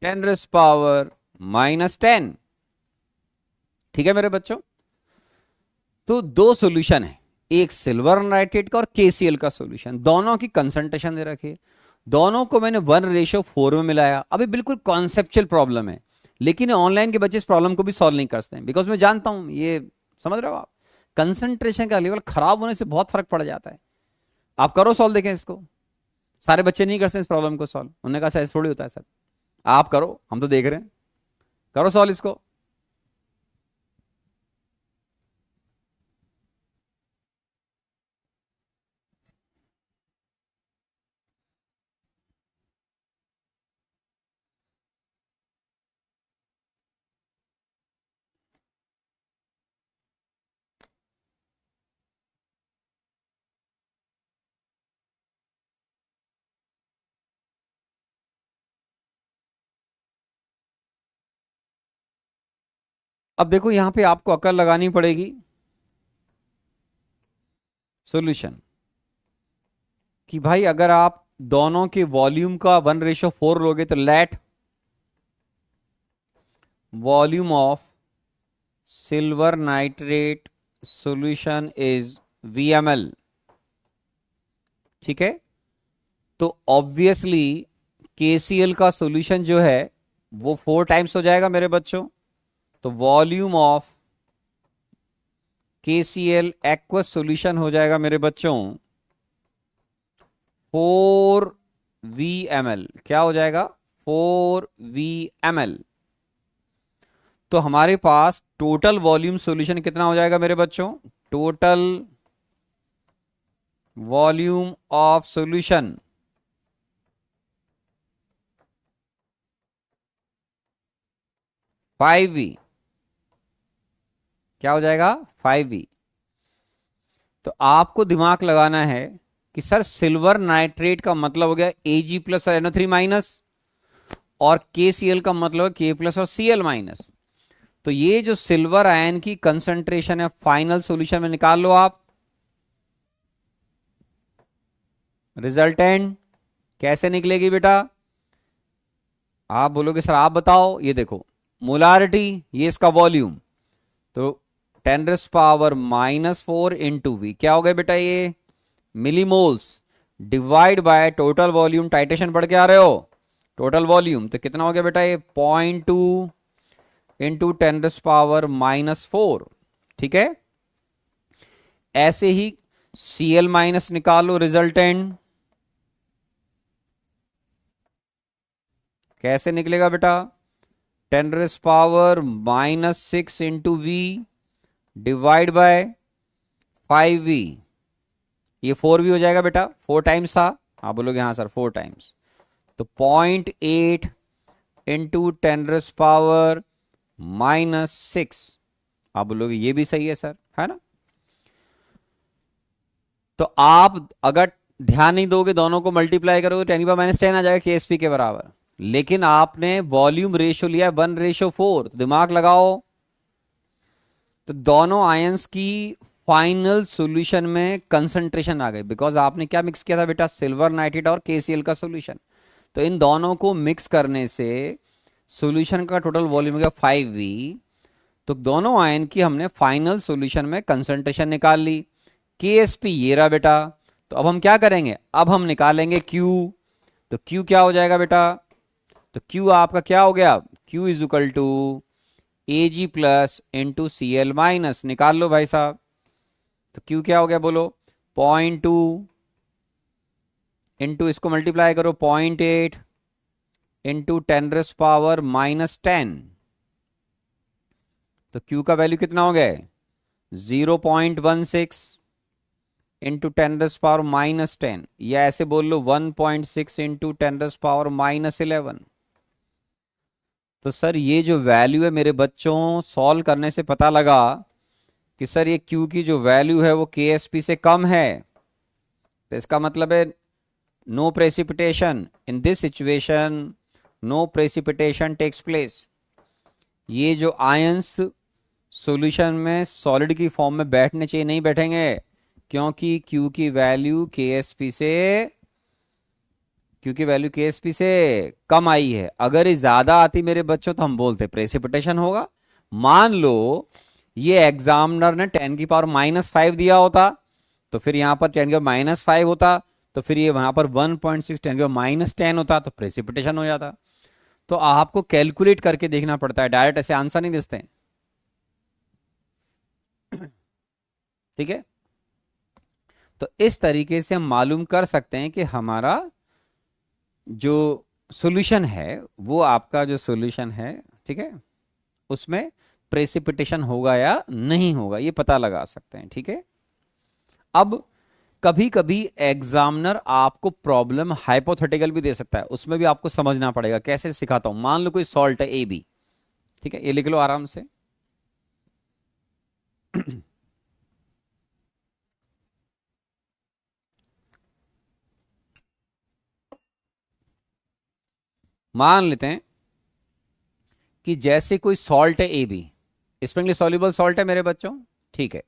10⁻⁻10। ठीक है मेरे बच्चों? तो दो सॉल्यूशन है, एक सिल्वर नाइट्रेट का और KCl का सॉल्यूशन, दोनों की कंसंट्रेशन दे रखी है, दोनों को मैंने 1:4 में मिलाया। अभी बिल्कुल कॉन्सेप्चुअल प्रॉब्लम है, लेकिन ऑनलाइन के बच्चे इस प्रॉब्लम को भी सॉल्व नहीं करते हैं, बिकॉज मैं जानता हूं, ये समझ रहे हो आप, कंसंट्रेशन का लेवल खराब होने से बहुत फर्क पड़ जाता है। आप करो सॉल्व, देखें इसको। सारे बच्चे नहीं करते इस प्रॉब्लम को सॉल्व, उन्होंने कहा ऐसा थोड़ी होता है सर, आप करो, हम तो देख रहे हैं। करो सॉल्व इसको। अब देखो यहां पे आपको अकल लगानी पड़ेगी। सॉल्यूशन कि भाई अगर आप दोनों के वॉल्यूम का 1:4 लोगे तो let volume of silver nitrate solution is VmL। ठीक है, तो ऑब्वियसली KCl का सॉल्यूशन जो है वो 4 टाइम्स हो जाएगा मेरे बच्चों। तो volume of KCl aqueous solution हो जाएगा मेरे बच्चों 4 VmL। क्या हो जाएगा? 4 VmL। तो हमारे पास टोटल वॉल्यूम सॉल्यूशन कितना हो जाएगा मेरे बच्चों? Total volume of solution 5V। क्या हो जाएगा? 5V। तो आपको दिमाग लगाना है कि सर सिल्वर नाइट्रेट का मतलब हो गया Ag+ और NO3-, और KCl का मतलब है K+ और Cl-। तो ये जो सिल्वर आयन की कंसंट्रेशन है फाइनल सॉल्यूशन में निकाल लो आप। रिजल्टेंट कैसे निकलेगी बेटा? आप बोलोगे सर आप बताओ। ये देखो मोलारिटी, ये इसका वॉल्यूम, तो 10⁻⁻⁴ इंटू V। क्या हो गया बेटा? ये millimoles divide by total volume. Titration पढ़ के आ रहे हो? टोटल वॉल्यूम तो कितना हो गया बेटा? ये 0.2 इंटू 10⁻⁻⁴। ठीक है, ऐसे ही Cl- निकालो रिजल्टेंट। कैसे निकलेगा बेटा? 10⁻⁻⁶ into V divide by 5V। ये 4V हो जाएगा बेटा, 4 टाइम्स था। आप बोलोगे हाँ सर 4 टाइम्स, तो 0.8 इंटू 10⁻⁻⁶। आप बोलोगे ये भी सही है सर, है ना? तो आप अगर ध्यान नहीं दोगे, दोनों को मल्टीप्लाई करोगे 10⁻⁻10 आ जाएगा KSP के बराबर। लेकिन आपने वॉल्यूम रेशियो लिया 1:4, तो दिमाग लगाओ। तो दोनों आयंस की फाइनल सॉल्यूशन में कंसंट्रेशन आ गई, बिकॉज आपने क्या मिक्स किया था बेटा? सिल्वर नाइट्रेट और KCl का सॉल्यूशन। तो इन दोनों को मिक्स करने से सॉल्यूशन का टोटल वॉल्यूम हो गया 5V। तो दोनों आयन की हमने फाइनल सॉल्यूशन में कंसंट्रेशन निकाल ली। KSP ये रहा बेटा। तो अब हम क्या करेंगे? अब हम निकालेंगे Q। तो Q क्या हो जाएगा बेटा? तो Q आपका क्या हो गया? Q is equal to Ag+ into Cl-। निकाल लो भाई साहब। तो Q क्या हो गया बोलो? 0.2 इंटू इसको मल्टीप्लाई करो 0.8 इंटू 10⁻⁻10। तो Q का वैल्यू कितना हो गया? 0.16 इंटू 10⁻⁻10, या ऐसे बोल लो 1.6 इंटू 10⁻⁻11। तो सर ये जो वैल्यू है मेरे बच्चों, सॉल्व करने से पता लगा कि सर ये Q की जो वैल्यू है वो KSP से कम है। तो इसका मतलब है no precipitation in this situation, no precipitation takes place. ये जो आयंस सॉल्यूशन में सॉलिड की फॉर्म में बैठने चाहिए, नहीं बैठेंगे, क्योंकि Q की वैल्यू KSP से कम आई है। अगर ये ज्यादा आती मेरे बच्चों तो हम बोलते प्रेसिपिटेशन होगा। मान लो ये एग्जामिनर ने 10⁻⁻5 दिया होता, तो फिर यहां पर 10⁻⁻5 होता, तो फिर ये वहां पर 1.6 10⁻⁻10 होता, तो प्रेसिपिटेशन हो जाता। तो आपको कैलकुलेट करके देखना पड़ता है, डायरेक्ट ऐसे आंसर नहीं देते। ठीक है, तो इस तरीके से हम मालूम कर सकते हैं कि हमारा जो सॉल्यूशन है वो आपका जो सॉल्यूशन है, ठीक है, उसमें प्रेसिपिटेशन होगा या नहीं होगा, ये पता लगा सकते हैं। ठीक है, अब कभी कभी एग्जामिनर आपको प्रॉब्लम हाइपोथेटिकल भी दे सकता है, उसमें भी आपको समझना पड़ेगा। कैसे सिखाता हूं, मान लो कोई सॉल्ट है ए बी, ठीक है, ये लिख लो आराम से। मान लेते हैं कि जैसे कोई सॉल्ट है A B, sparingly soluble salt है मेरे बच्चों, ठीक है।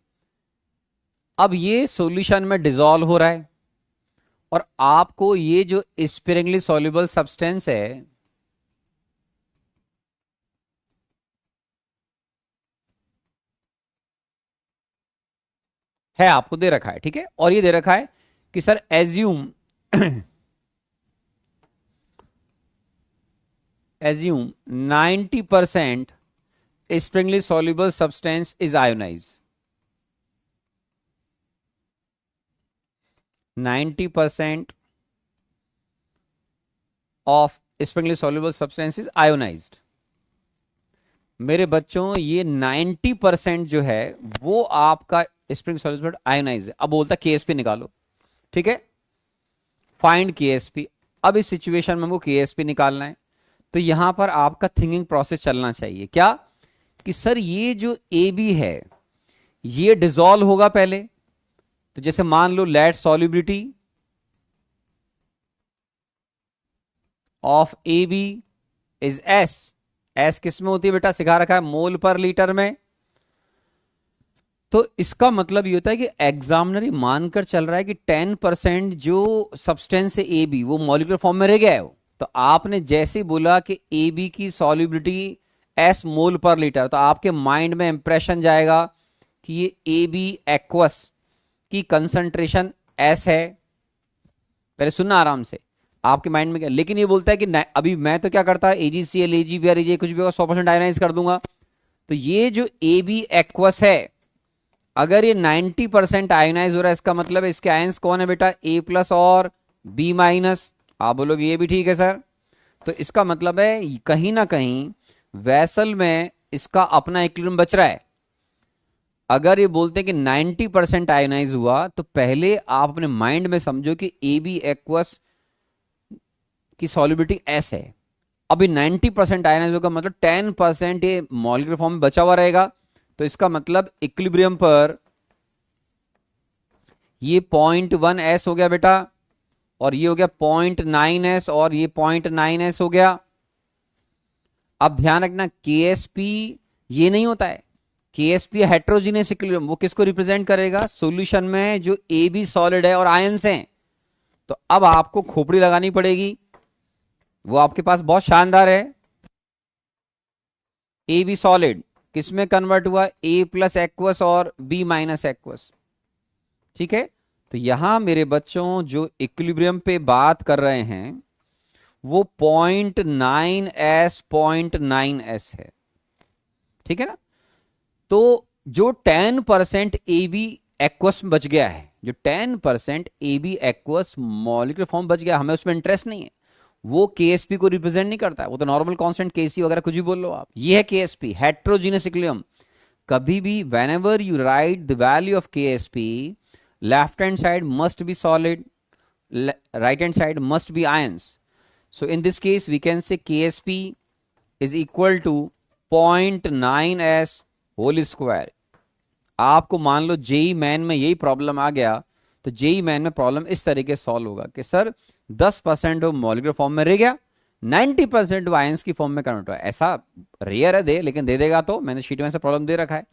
अब ये सॉल्यूशन में डिसॉल्व हो रहा है और आपको ये जो स्प्रिंगली सॉल्युबल सब्सटेंस है आपको दे रखा है, ठीक है, और ये दे रखा है कि sir assume assume 90% sparingly soluble substance is ionise, 90% of sparingly soluble substance is ionised. मेरे बच्चों ये 90% जो है वो आपका स्प्रिंग सॉल्युबल आयोनाइज है। अब बोलता केएसपी निकालो, ठीक है, फाइंड केएसपी। अब इस सिचुएशन में हमको केएसपी निकालना है, तो यहां पर आपका थिंकिंग प्रोसेस चलना चाहिए क्या, कि सर ये जो ए बी है ये डिसॉल्व होगा पहले। तो जैसे मान लो let solubility of A B is S. S किस में होती है बेटा, सिखा रखा है मोल पर लीटर में। तो इसका मतलब ये होता है कि एग्जामिनर मानकर चल रहा है कि 10% जो सब्सटेंस है ए बी वो मॉलिक्यूलर फॉर्म में रह गया है। तो आपने जैसे ही बोला कि ए बी की सॉल्युबिलिटी एस मोल पर लीटर, तो आपके माइंड में इंप्रेशन जाएगा कि ये ए बी एक्वस की कंसंट्रेशन एस है। पहले सुनना आराम से, आपके माइंड में क्या, लेकिन ये बोलता है कि अभी मैं तो क्या करता है एजीसीएल एजीबीआर एजे कुछ भी होगा 100% आयनाइज कर दूंगा। तो ये जो ए बी एक्वस है अगर ये 90% आयोनाइज हो रहा है, इसका मतलब है इसके आयंस कौन है बेटा, ए प्लस और बी माइनस। आप बोलोगे ये भी ठीक है सर, तो इसका मतलब है कहीं ना कहीं वैसल में इसका अपना इक्विलिब्रियम बच रहा है। अगर ये बोलते हैं कि 90% आयोनाइज हुआ, तो पहले आप अपने माइंड में समझो कि ए बी एक्वस की सॉल्युबिलिटी एस है। अभी 90% आयोनाइज होगा, मतलब 10% ये मॉलिक्यूलर फॉर्म में बचा हुआ रहेगा। तो इसका मतलब इक्विलिब्रियम पर ये 0.1s हो गया बेटा, और ये हो गया 0.9s, और ये 0.9s हो गया। अब ध्यान रखना केएसपी ये नहीं होता है, केएसपी हेट्रोजीनियस इक्विलिब्रियम, वो किसको रिप्रेजेंट करेगा, सॉल्यूशन में जो ए बी सॉलिड है और आयंस हैं। तो अब आपको खोपड़ी लगानी पड़ेगी, वो आपके पास बहुत शानदार है। ए बी सॉलिड किस में कन्वर्ट हुआ, ए प्लस एक्वस और बी माइनस एक्वस, ठीक है। तो यहां मेरे बच्चों जो इक्विलिब्रियम पे बात कर रहे हैं वो 0.9s है, ठीक है ना। तो जो 10% ए बी एक्वस बच गया है, जो 10% A B aqueous molecular form बच गया, हमें उसमें इंटरेस्ट नहीं है, वो केएसपी को रिप्रेजेंट नहीं करता है, वो तो नॉर्मल कांस्टेंट केसी वगैरह कुछ भी बोल लो आप। ये है केएसपी हेट्रोजीनियस इक्विलिब्रियम। कभी भी whenever you write the value of KSP, left hand side must be solid, right hand side must be ions. So in this case we can say KSP is equal to 0.9s whole square। आपको मान लो जेई मैन में यही प्रॉब्लम आ गया, तो जेई मैन में प्रॉब्लम इस तरीके सॉल्व होगा कि सर 10% वो मॉलिक्यूलर फॉर्म में रह गया, 90% वो आयंस की फॉर्म में कन्वर्ट हुआ। ऐसा रेयर है दे, लेकिन दे देगा, तो मैंने शीट में से प्रॉब्लम दे रखा है।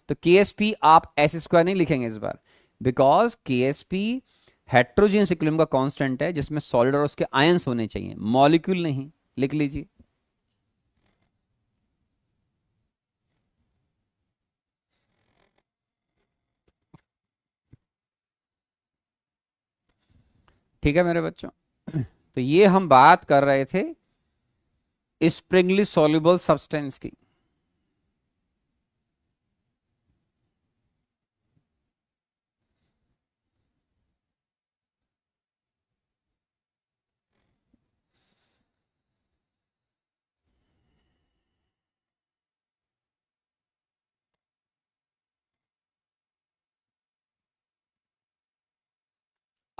तो केएसपी आप एस स्क्वायर नहीं लिखेंगे इस बार, बिकॉज केएसपी हेट्रोजीनियस इक्विलिब्रियम का कांस्टेंट है जिसमें सॉलिड और उसके आयंस होने चाहिए, मॉलिक्यूल नहीं। लिख लीजिए। ठीक है मेरे बच्चों, तो ये हम बात कर रहे थे स्प्रिंगली सॉल्युबल सब्सटेंस की।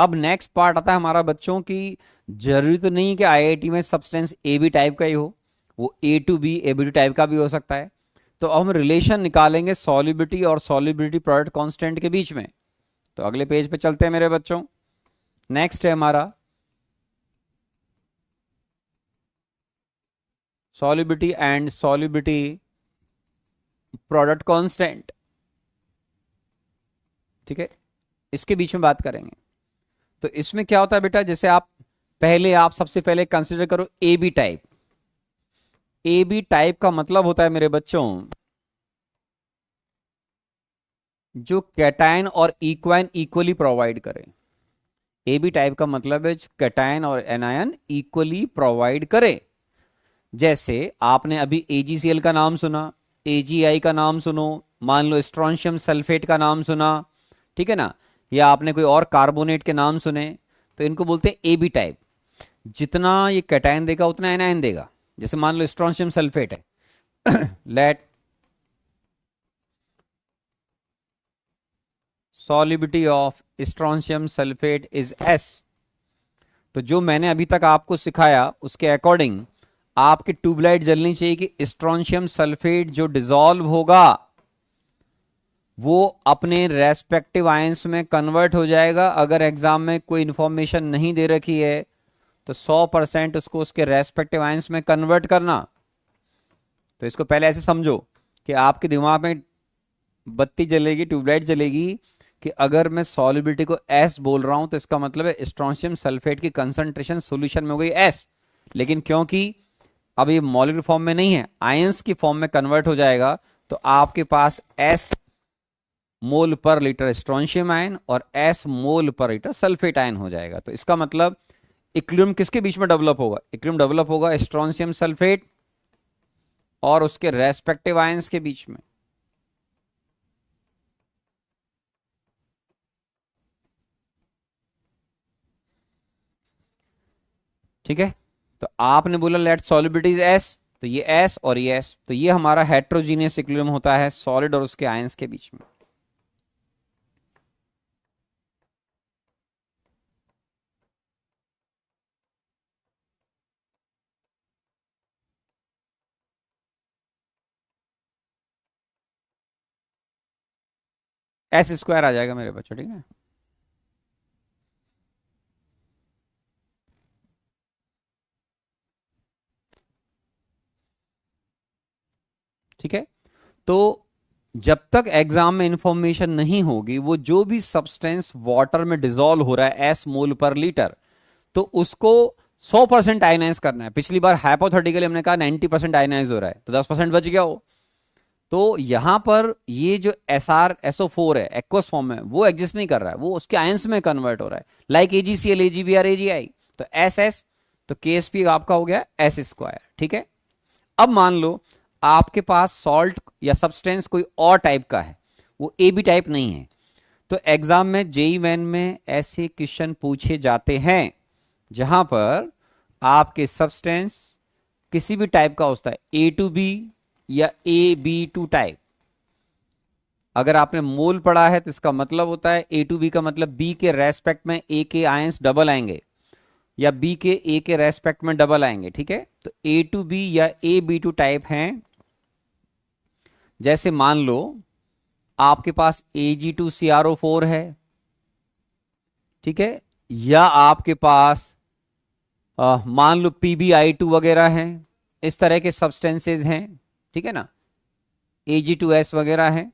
अब नेक्स्ट पार्ट आता है हमारा बच्चों की, जरूरी तो नहीं कि आईआईटी में सब्सटेंस ए बी टाइप का ही हो, वो A two B A B two type का भी हो सकता है। तो अब हम रिलेशन निकालेंगे सॉल्युबिलिटी और सॉल्युबिलिटी प्रोडक्ट कांस्टेंट के बीच में। तो अगले पेज पे चलते हैं मेरे बच्चों। नेक्स्ट है हमारा solubility and solubility product constant. ठीक है, इसके बीच में बात करेंगे। तो इसमें क्या होता है बेटा, जैसे आप सबसे पहले कंसीडर करो A B type. A B type का मतलब होता है मेरे बच्चों जो कैटायन और इक्वाइन इक्वली प्रोवाइड करे। ए बी टाइप का मतलब है कैटायन और एनायन इक्वली प्रोवाइड करे। जैसे आपने अभी एजीसीएल का नाम सुना, एजीआई का नाम सुनो, मान लो स्ट्रोंशियम सल्फेट का नाम सुना, ठीक है ना, या आपने कोई और कार्बोनेट के नाम सुने, तो इनको बोलते हैं ए बी टाइप। जितना ये कैटायन देगा उतना एनायन देगा। जैसे मान लो स्ट्रोंशियम सल्फेट है let solubility of strontium sulphate is S. तो जो मैंने अभी तक आपको सिखाया उसके अकॉर्डिंग आपकी ट्यूबलाइट जलनी चाहिए कि स्ट्रोंशियम सल्फेट जो डिसॉल्व होगा वो अपने रेस्पेक्टिव आयंस में कन्वर्ट हो जाएगा। अगर एग्जाम में कोई इंफॉर्मेशन नहीं दे रखी है तो 100% उसको उसके रेस्पेक्टिव आयंस में कन्वर्ट करना। तो इसको पहले ऐसे समझो कि आपके दिमाग में बत्ती जलेगी, ट्यूबलाइट जलेगी कि अगर मैं सॉल्युबिलिटी को एस बोल रहा हूं तो इसका मतलब है स्ट्रोंशियम सल्फेट की कंसंट्रेशन सॉल्यूशन में हो गई एस। लेकिन क्योंकि अब ये मॉलिक्यूलर फॉर्म में नहीं है, आयंस की फॉर्म में कन्वर्ट हो जाएगा, तो आपके पास एस मोल पर लीटर स्ट्रोंशियम आयन और एस मोल पर लीटर सल्फेट आयन हो जाएगा। तो इसका मतलब इक्विलिब्रियम किसके बीच में डेवलप होगा? इक्विलिब्रियम डेवलप होगा स्ट्रोंशियम सल्फेट और उसके रेस्पेक्टिव आयंस के बीच में। ठीक है, तो आपने बोला लेट सॉल्युबिलिटी इज एस, तो ये एस और ये एस, तो ये हमारा हेट्रोजीनियस इक्विलिब्रियम होता है सॉलिड और उसके आयंस के बीच में। एस स्क्वायर आ जाएगा मेरे बच्चों, ठीक है। ठीक है, तो जब तक एग्जाम में इंफॉर्मेशन नहीं होगी वो जो भी सब्सटेंस वाटर में डिसॉल्व हो रहा है एस मोल पर लीटर, तो उसको 100% आयनाइज करना है। पिछली बार हाइपोथेटिकली हमने कहा 90% आयनाइज हो रहा है तो 10% बच गया हो। तो यहां पर ये जो SrSO4 है एक्वस फॉर्म में वो एग्जिस्ट नहीं कर रहा है, वो उसके आयंस में कन्वर्ट हो रहा है लाइक AgCl AgBr AgI। तो SS, तो KSP आपका हो गया एस स्क्वायर। ठीक है, अब मान लो आपके पास सॉल्ट या सब्सटेंस कोई और टाइप का है, वो ए बी टाइप नहीं है। तो एग्जाम में जेई मैन में ऐसे क्वेश्चन पूछे जाते हैं जहां पर आपके सब्सटेंस किसी भी टाइप का होता है, ए टू बी या ए बी टू टाइप। अगर आपने मोल पढ़ा है तो इसका मतलब होता है ए टू बी का मतलब बी के रेस्पेक्ट में ए के आयंस डबल आएंगे या बी के ए के रेस्पेक्ट में डबल आएंगे। ठीक है, तो ए टू बी या ए बी टू टाइप हैं। जैसे मान लो आपके पास Ag2CrO4 है, ठीक है, या आपके पास मान लो PbI2 वगैरह हैं, इस तरह के सब्सटेंसेज हैं। ठीक है ना, Ag2S वगैरह हैं।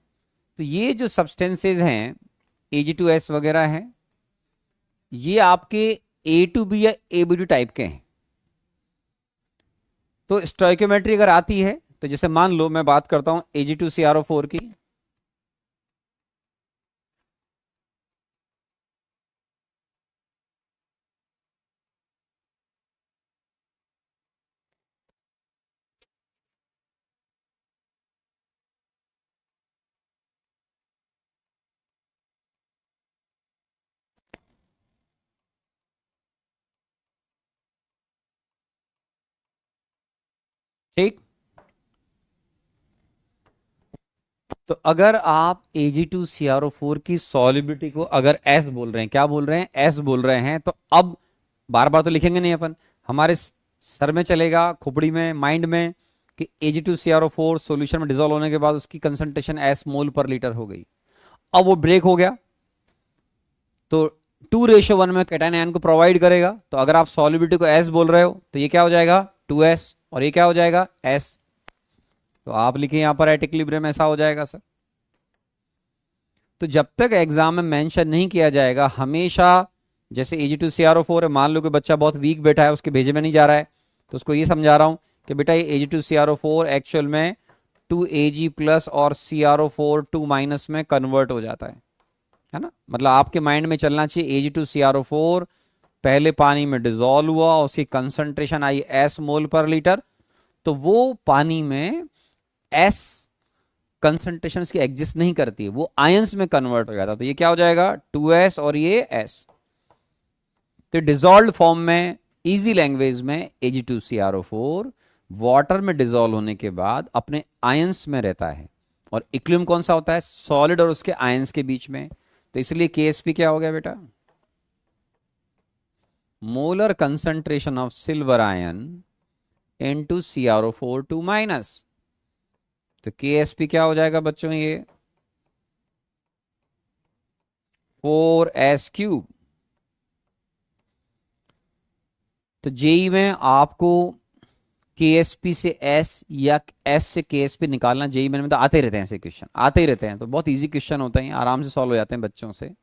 तो ये जो सब्सटेंसेज हैं Ag2S वगैरह हैं, ये आपके ए टू बी या ए बी टू टाइप के हैं। तो स्टोइकोमेट्री अगर आती है तो जैसे मान लो मैं बात करता हूं Ag2CrO4 की, ठीक, तो अगर आप Ag2CrO4 की सॉल्युबिलिटी को अगर S बोल रहे हैं, क्या बोल रहे हैं, S बोल रहे हैं, तो अब बार बार तो लिखेंगे नहीं अपन, हमारे सर में चलेगा, खोपड़ी में, माइंड में, कि Ag2CrO4 सॉल्यूशन में डिजोल्व होने के बाद उसकी कंसंट्रेशन S मोल पर लीटर हो गई। अब वो ब्रेक हो गया तो 2:1 में कैटायन आयन को प्रोवाइड करेगा। तो अगर आप सॉल्युबिलिटी को S बोल रहे हो तो ये क्या हो जाएगा 2S, और ये क्या हो जाएगा S। तो आप लिखिए यहां पर एट इक्विलिब्रियम ऐसा हो जाएगा सर। तो जब तक एग्जाम में मेंशन नहीं किया जाएगा, हमेशा जैसे Ag2CrO4 है, मान लो कि बच्चा बहुत वीक बैठा है, उसके भेजे में नहीं जा रहा है, तो उसको ये समझा रहा हूं कि बेटा ये Ag2CrO4 एक्चुअल में 2Ag प्लस और CrO4 2 माइनस में कन्वर्ट हो जाता है ना। मतलब आपके माइंड में चलना चाहिए Ag2CrO4 पहले पानी में डिजोल्व हुआ, उसकी कंसंट्रेशन आई S मोल पर लीटर, तो वो पानी में S कंसंट्रेशन उसकी एग्जिस्ट नहीं करती है, वो आयंस में कन्वर्ट हो जाता है। तो ये क्या हो जाएगा 2S और ये S। तो डिजोल्व फॉर्म में, इजी लैंग्वेज में, Ag2CrO4 वाटर में डिजोल्व होने के बाद अपने आयंस में रहता है, और इक्विलिब्रियम कौन सा होता है, सॉलिड और उसके आयंस के बीच में। तो इसलिए KSP क्या हो गया बेटा, molar concentration of silver ion into CrO4 2 minus. तो KSP क्या हो जाएगा बच्चों, ये 4S3। तो जेई में आपको KSP से S या S से KSP निकालना, जेई में तो आते रहते हैं, ऐसे क्वेश्चन आते ही रहते हैं, तो बहुत इजी क्वेश्चन होते हैं, आराम से सॉल्व हो जाते हैं बच्चों से।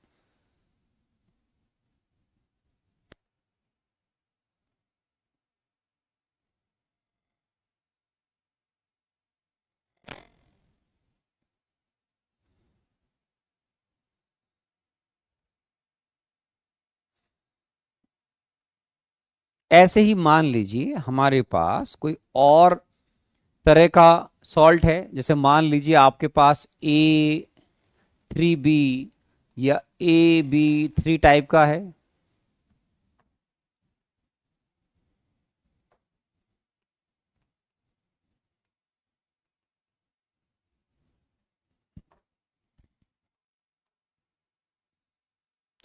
ऐसे ही मान लीजिए हमारे पास कोई और तरह का सॉल्ट है, जैसे मान लीजिए आपके पास A3B या AB3 टाइप का है।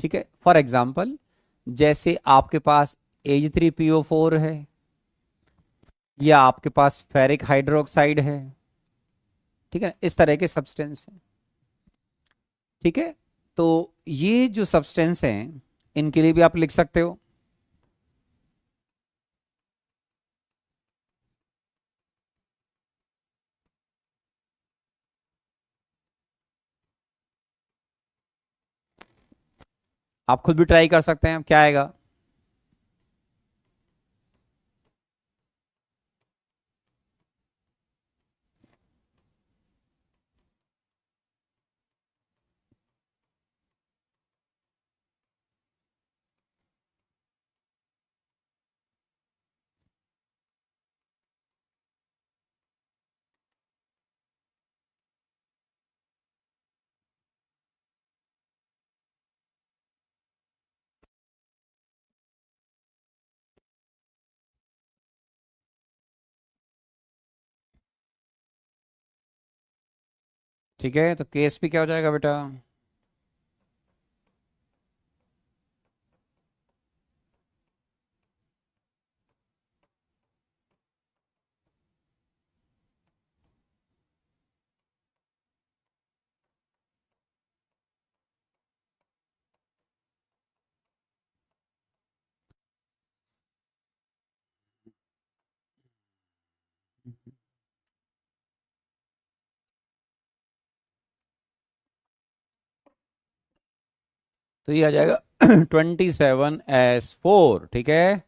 ठीक है, फॉर एग्जाम्पल जैसे आपके पास Ag3PO4 है, या आपके पास फेरिक हाइड्रोक्साइड है, ठीक है, इस तरह के सब्सटेंस है। ठीक है, तो ये जो सब्सटेंस हैं इनके लिए भी आप लिख सकते हो। आप खुद भी ट्राई कर सकते हैं, क्या आएगा। ठीक है, तो केस भी क्या हो जाएगा बेटा, तो ये आ जाएगा 27S4। ठीक है,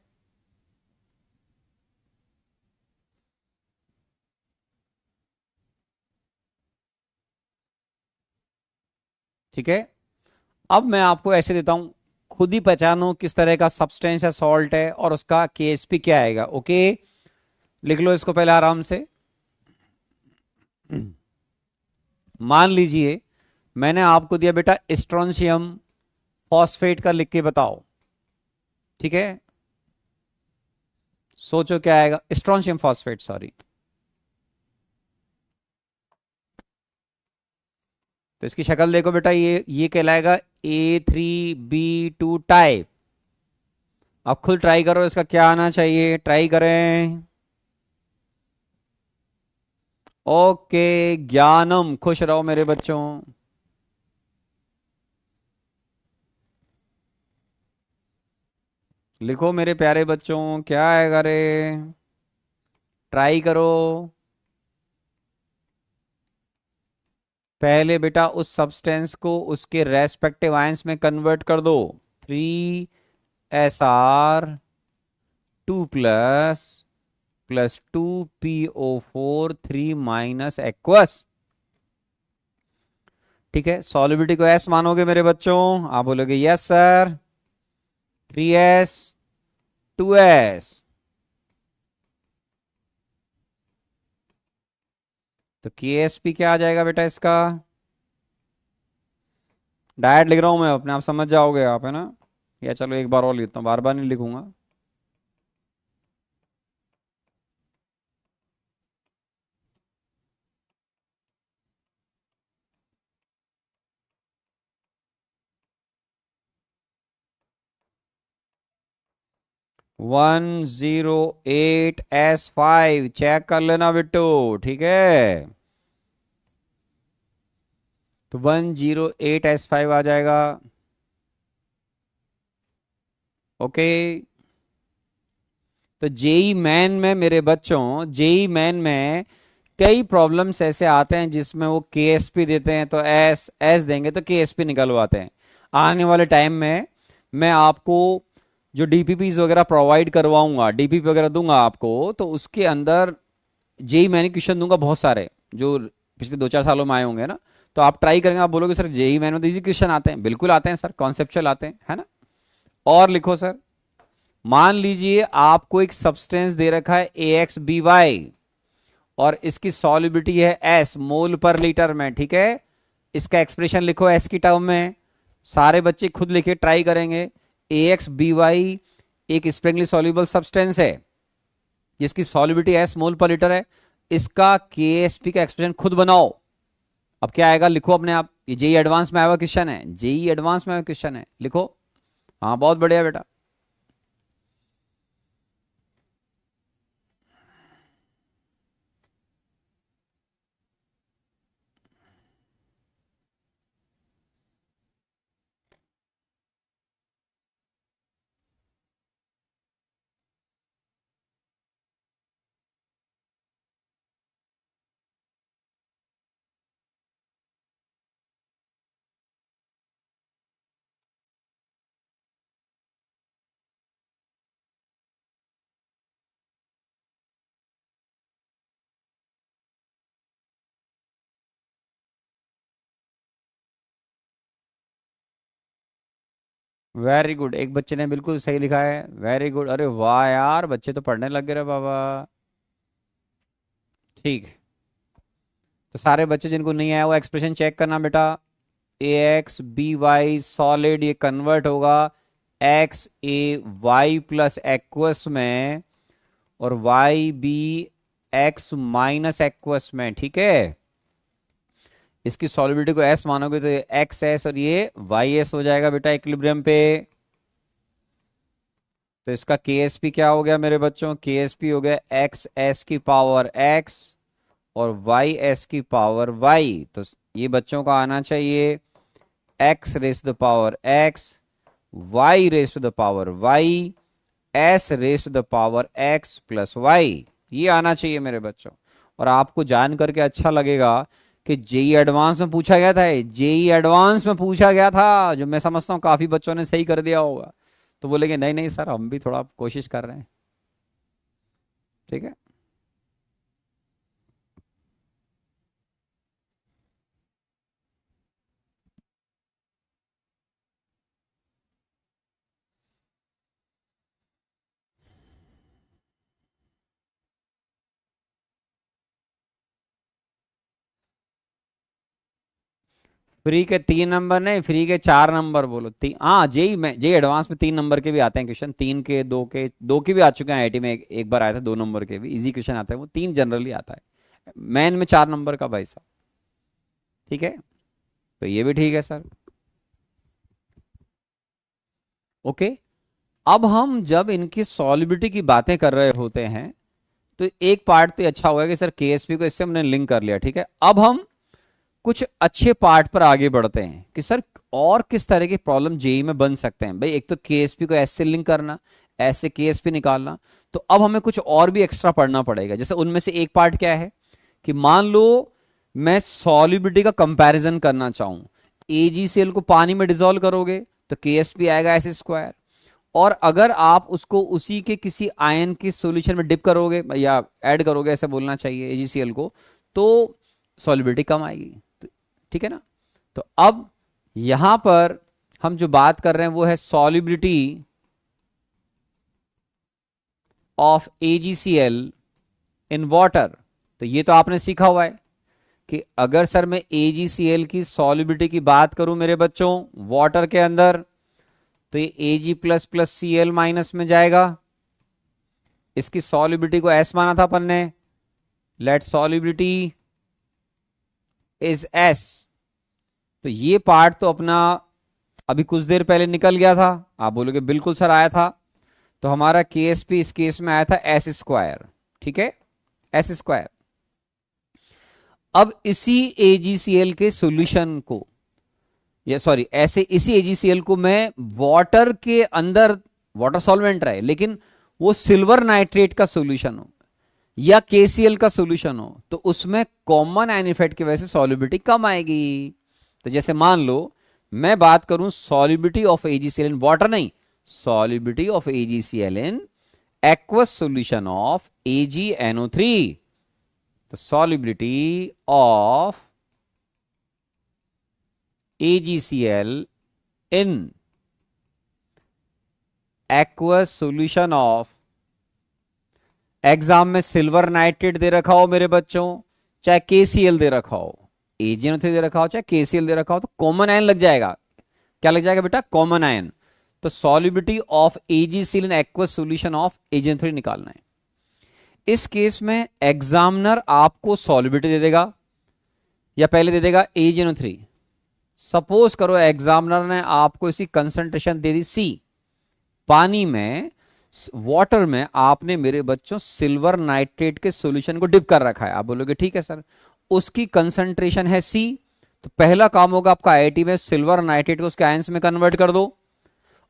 ठीक है। अब मैं आपको ऐसे देता हूं, खुद ही पहचानो किस तरह का सब्सटेंस है, सॉल्ट है, और उसका केएसपी क्या आएगा। ओके, लिख लो इसको पहले आराम से। मान लीजिए मैंने आपको दिया बेटा स्ट्रोंशियम फॉस्फेट का, लिख के बताओ। ठीक है, सोचो क्या आएगा, स्ट्रोंशियम फॉस्फेट, सॉरी। तो इसकी शक्ल देखो बेटा, ये कहलाएगा A3B2 टाइप। अब खुद ट्राई करो, इसका क्या आना चाहिए, ट्राई करें। ओके ज्ञानम, खुश रहो मेरे बच्चों। लिखो मेरे प्यारे बच्चों, क्या है करे, ट्राई करो। पहले बेटा उस सब्सटेंस को उसके रेस्पेक्टिव आयंस में कन्वर्ट कर दो। 3Sr2 plus 2PO4 3 minus aqueous. ठीक है, सॉलिबिलिटी को एस मानोगे मेरे बच्चों, आप बोलोगे यस सर। 3S 2S, तो KSP क्या आ जाएगा बेटा इसका, डायरेक्ट लिख रहा हूं मैं, अपने आप समझ जाओगे आप, है ना। या चलो एक बार और लिखता हूं, बार बार नहीं लिखूंगा। $108S5 चेक कर लेना बिट्टू, ठीक है। तो 108S5 आ जाएगा। ओके, तो जेई मैन में मेरे बच्चों, जेई मैन में कई प्रॉब्लम्स ऐसे आते हैं जिसमें वो केएसपी देते हैं, तो एस एस देंगे तो केएसपी निकलवाते हैं। आने वाले टाइम में मैं आपको जो डीपीपीज वगैरह प्रोवाइड करवाऊंगा, डीपीपी वगैरह दूंगा आपको, तो उसके अंदर जेई मैंने क्वेश्चन दूंगा बहुत सारे, जो पिछले 2-4 सालों में आए होंगे ना। तो आप ट्राई करेंगे, आप बोलोगे सर जेई मैन में इजी क्वेश्चन आते हैं, बिल्कुल आते हैं सर, कॉन्सेप्चुअल आते हैं, है ना। और लिखो सर, मान लीजिए आपको एक सब्सटेंस दे रखा है AXBY और इसकी सॉल्युबिलिटी है S मोल पर लीटर में, ठीक है। इसका एक्सप्रेशन लिखो S की टर्म में, सारे बच्चे खुद लिखे, ट्राई करेंगे। AXBY एक स्प्रिंगली सॉल्युबल सब्सटेंस है जिसकी सॉल्युबिलिटी S मोल पर लीटर है। इसका KSP का एक्सप्रेशन खुद बनाओ। अब क्या आएगा लिखो अपने आप, ये जेई एडवांस में आया हुआ क्वेश्चन है, जेई एडवांस में आया क्वेश्चन है, लिखो। हाँ बहुत बढ़िया बेटा। वेरी गुड, एक बच्चे ने बिल्कुल सही लिखा है, वेरी गुड, अरे वाह यार, बच्चे तो पढ़ने लग गए रे बाबा। ठीक, तो सारे बच्चे जिनको नहीं आया वो एक्सप्रेशन चेक करना बेटा। AXBY सॉलिड ये कन्वर्ट होगा XAY प्लस एक्वस में, और YBX माइनस एक्वस में, ठीक है। इसकी सॉलिबिलिटी को S मानोगे तो ये XS और ये YS हो जाएगा बेटा इक्विलिब्रियम पे। तो इसका KSP क्या हो गया मेरे बच्चों, KSP हो गया XS की पावर X और YS की पावर Y। तो ये बच्चों का आना चाहिए X raise to the power X, Y raise to the power Y, S raise to the power X plus Y, ये आना चाहिए मेरे बच्चों। और आपको जान करके अच्छा लगेगा कि जेई एडवांस में पूछा गया था, जेई एडवांस में पूछा गया था, जो मैं समझता हूँ काफी बच्चों ने सही कर दिया होगा। तो बोलेंगे नहीं नहीं सर, हम भी थोड़ा कोशिश कर रहे हैं, ठीक है। फ्री के 3 नंबर नहीं, फ्री के 4 नंबर बोलो, तीन। हाँ जेई में, जेई एडवांस में 3 नंबर के भी आते हैं क्वेश्चन, 3 के, 2 के भी आ चुके हैं आईआईटी में, एक बार आया था 2 नंबर के भी इजी क्वेश्चन आता है, वो 3 जनरली आता है। मैन में 4 नंबर का भाई साहब, ठीक है। तो ये भी ठीक है सर। ओके, अब हम जब इनकी सॉलिबिलिटी की बातें कर रहे होते हैं तो एक पार्ट तो अच्छा होगा कि सर केएसपी को इससे हमने लिंक कर लिया, ठीक है। अब हम कुछ अच्छे पार्ट पर आगे बढ़ते हैं कि सर और किस तरह के प्रॉब्लम जेई में बन सकते हैं। भाई एक तो केएसपी को एस से लिंक करना, एस से केएसपी निकालना, तो अब हमें कुछ और भी एक्स्ट्रा पढ़ना पड़ेगा। जैसे उनमें से एक पार्ट क्या है कि मान लो मैं सॉलिबिलिटी का कंपैरिजन करना चाहूं, एजीसीएल को पानी में डिसॉल्व करोगे तो केएसपी आएगा एस स्क्वायर, और अगर आप उसको उसी के किसी आयन के सॉल्यूशन में डिप करोगे या ऐड करोगे, ऐसा बोलना चाहिए, एजीसीएल को, तो सॉलिबिलिटी कम आएगी। तो ठीक है ना। तो अब यहां पर हम जो बात कर रहे हैं वो है solubility of AgCl in water. तो ये तो आपने सीखा हुआ है कि अगर सर मैं एजीसीएल की सॉलिबिलिटी की बात करूं मेरे बच्चों वाटर के अंदर, तो ये Ag plus plus C L minus में जाएगा। इसकी सॉलिबिलिटी को एस माना था अपन ने, लेट सॉलिबिलिटी इज एस। तो ये पार्ट तो अपना अभी कुछ देर पहले निकल गया था। आप बोलोगे बिल्कुल सर आया था। तो हमारा केएसपी इस केस में आया था एस स्क्वायर, ठीक है, एस स्क्वायर। अब इसी एजीसीएल के सॉल्यूशन को, या सॉरी ऐसे इसी एजीसीएल को मैं वाटर के अंदर, वाटर सॉल्वेंट रहे लेकिन वो सिल्वर नाइट्रेट का सॉल्यूशन हो या केसीएल का सॉल्यूशन हो, तो उसमें कॉमन आयन इफेक्ट की वजह से सॉल्युबिलिटी कम आएगी। तो जैसे मान लो मैं बात करूं solubility of AgCl in water, नहीं, solubility of AgCl in aqueous solution of AgNO3। तो solubility of AgCl in aqueous solution of, exam में सिल्वर नाइट्रेट दे रखा हो मेरे बच्चों, चाहे KCl दे रखा हो, AgNO3 दे रखा हो, चाहे KCl दे रखा हो, तो कॉमन आयन लग जाएगा। क्या लग जाएगा बेटा? Common ion. तो solubility of AgCl in aqueous solution of AgNO3 निकालना है। इस केस में एग्जामिनर आपको सॉल्युबिलिटी दे देगा या पहले दे देगा AgNO3। सपोज करो एग्जामिनर ने आपको इसी कंसंट्रेशन दे दी C, पानी में, वाटर में आपने मेरे बच्चों सिल्वर नाइट्रेट के सॉल्यूशन को डिप कर रखा है। आप बोलोगे ठीक है सर, उसकी कंसंट्रेशन है C, तो पहला काम होगा आपका आईआईटी में सिल्वर नाइट्रेट को उसके आयंस में कन्वर्ट कर दो।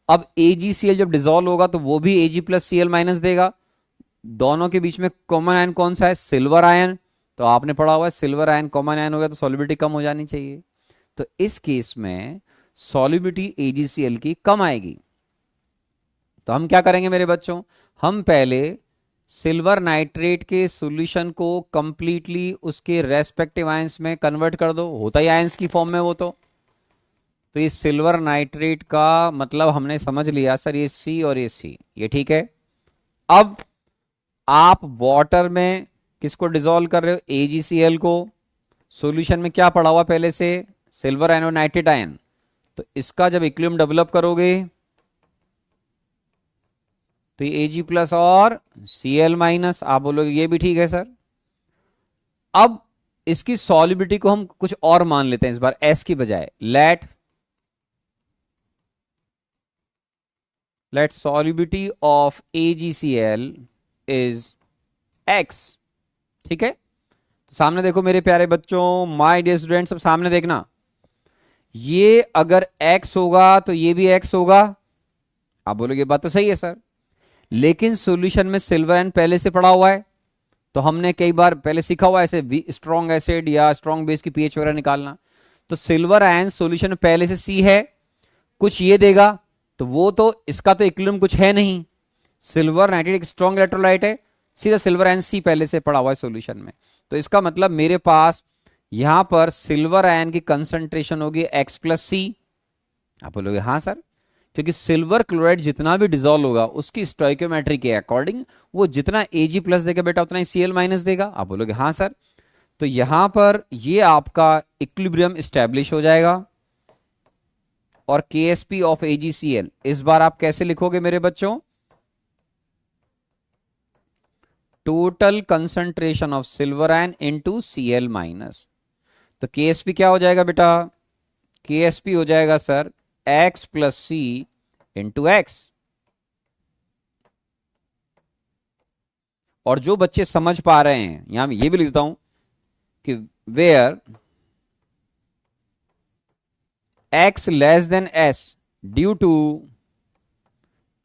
अब AgCl जब डिसॉल्व होगा तो वो भी Ag प्लस Cl माइनस देगा। दोनों के बीच में कॉमन आयन कौन सा है? Silver ion. तो आपने पढ़ा हुआ है सिल्वर आयन कॉमन आयन हो गया तो सॉल्युबिलिटी कम हो जानी चाहिए। तो इस केस में सॉल्युबिलिटी AgCl की कम आएगी। तो हम क्या करेंगे मेरे बच्चों, हम पहले सिल्वर नाइट्रेट के सॉल्यूशन को कंप्लीटली उसके रेस्पेक्टिव आयंस में कन्वर्ट कर दो, होता ही आयंस की फॉर्म में वो। तो ये सिल्वर नाइट्रेट का मतलब हमने समझ लिया सर, ये C और ये C, ये ठीक है। अब आप वाटर में किसको डिसॉल्व कर रहे हो? AgCl को। सॉल्यूशन में क्या पड़ा हुआ पहले से? सिल्वर आयन और नाइट्रेट आयन। तो इसका जब इक्विलिब्रियम डेवलप करोगे तो ये Ag प्लस और Cl माइनस। आप बोलोगे ये भी ठीक है सर। अब इसकी सॉल्युबिलिटी को हम कुछ और मान लेते हैं इस बार S की बजाय। Let solubility of AgCl is X, ठीक है। तो सामने देखो मेरे प्यारे बच्चों, माय डियर स्टूडेंट, सब सामने देखना। ये अगर X होगा तो ये भी X होगा। आप बोलोगे बात तो सही है सर, लेकिन सॉल्यूशन में सिल्वर आयन पहले से पड़ा हुआ है। तो हमने कई बार पहले सीखा हुआ ऐसे स्ट्रॉन्ग एसिड या स्ट्रॉन्ग बेस की पीएच वगैरह निकालना। तो सिल्वर आयन सॉल्यूशन में पहले से C है, कुछ ये देगा, तो वो तो इसका तो इक्विलिब्रियम कुछ है नहीं। सिल्वर नाइट्रेट एक स्ट्रॉन्ग इलेक्ट्रोलाइट है, सीधा सिल्वर आयन C पहले से पड़ा हुआ है सॉल्यूशन में। तो इसका मतलब मेरे पास यहां पर सिल्वर आयन की कंसंट्रेशन होगी X प्लस C। आप बोलोगे हाँ सर, क्योंकि सिल्वर क्लोराइड जितना भी डिसॉल्व होगा उसकी स्टोइकियोमेट्री के अकॉर्डिंग वो जितना Ag प्लस देगा बेटा उतना ही Cl माइनस देगा। आप बोलोगे हाँ सर। तो यहां पर ये आपका इक्विलिब्रियम स्टैब्लिश हो जाएगा। और KSP ऑफ AgCl इस बार आप कैसे लिखोगे मेरे बच्चों? Total concentration of silver ion into Cl minus. तो KSP क्या हो जाएगा बेटा? के एस पी हो जाएगा सर x प्लस सी इंटू एक्स। और जो बच्चे समझ पा रहे हैं यहां मैं ये भी लिखता हूं कि where x less than s due to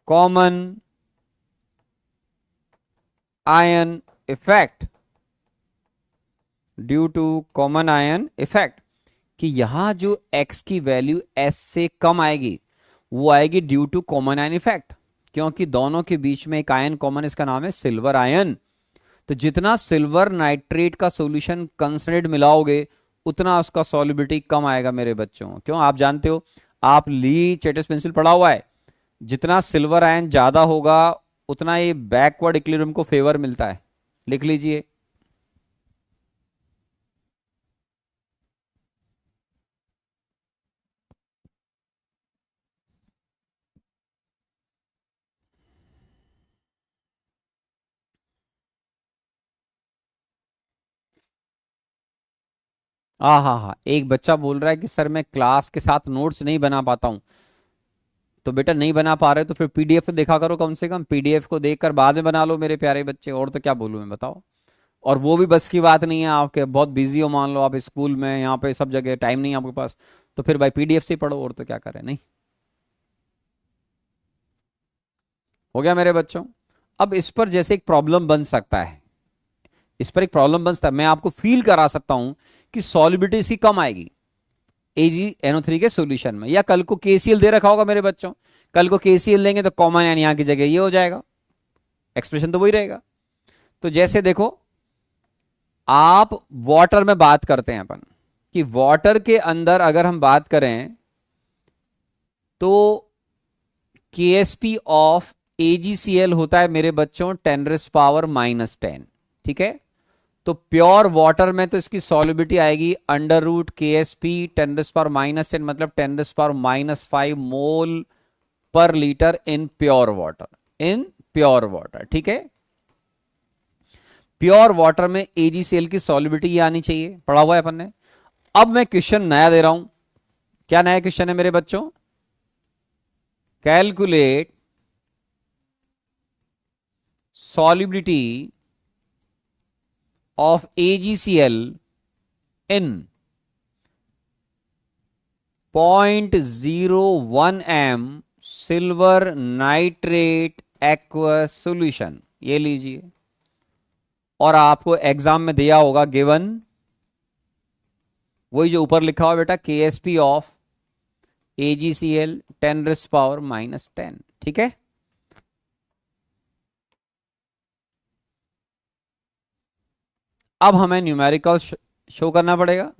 common ion effect, due to common ion effect, कि यहां जो x की वैल्यू s से कम आएगी वो आएगी due to common ion effect, क्योंकि दोनों के बीच में एक आयन कॉमन, इसका नाम है सिल्वर आयन। तो जितना सिल्वर नाइट्रेट का सॉल्यूशन कंसंट्रेट मिलाओगे उतना उसका सॉल्युबिलिटी कम आएगा मेरे बच्चों। क्यों? आप जानते हो, आप ली चेटिस पेंसिल पढ़ा हुआ है, जितना सिल्वर आयन ज्यादा होगा उतना ये बैकवर्ड इक्विलिब्रियम को फेवर मिलता है। लिख लीजिए। हाँ, एक बच्चा बोल रहा है कि सर मैं क्लास के साथ नोट्स नहीं बना पाता हूं। तो बेटा नहीं बना पा रहे तो फिर पीडीएफ तो देखा करो, कम से कम पीडीएफ को देखकर बाद में बना लो मेरे प्यारे बच्चे। और तो क्या बोलूं मैं, बताओ। और वो भी बस की बात नहीं है आपके, बहुत बिजी हो, मान लो आप स्कूल में, यहाँ पे सब जगह टाइम नहीं है आपके पास, तो फिर भाई पीडीएफ से ही पढ़ो, और तो क्या करें। नहीं हो गया मेरे बच्चों? अब इस पर जैसे एक प्रॉब्लम बन सकता है, इस पर एक प्रॉब्लम बन सकता है, मैं आपको फील करा सकता हूं कि सॉलिबिलिटी इसकी कम आएगी AgNO3 के सॉल्यूशन में। या कल को KCl दे रखा होगा मेरे बच्चों, कल को KCl लेंगे तो कॉमन आयन यहां की जगह ये हो जाएगा, एक्सप्रेशन तो वही रहेगा। तो जैसे देखो, आप वाटर में बात करते हैं अपन, कि वाटर के अंदर अगर हम बात करें तो KSP ऑफ AgCl होता है मेरे बच्चों 10⁻⁻10। ठीक है? तो प्योर वाटर में तो इसकी सॉल्युबिलिटी आएगी √KSP 10⁻10, मतलब 10⁻5 मोल पर litre in pure water, in pure water. ठीक है? प्योर वाटर में AgCl की सॉल्युबिलिटी ये आनी चाहिए, पढ़ा हुआ है अपन ने। अब मैं क्वेश्चन नया दे रहा हूं। क्या नया क्वेश्चन है मेरे बच्चों? Calculate solubility of AgCl in 0.01 m silver nitrate aqueous solution. ये लीजिए, और आपको एग्जाम में दिया होगा गिवन, वही जो ऊपर लिखा हुआ बेटा, KSP ऑफ AgCl 10⁻10। ठीक है? अब हमें न्यूमेरिकल शो करना पड़ेगा।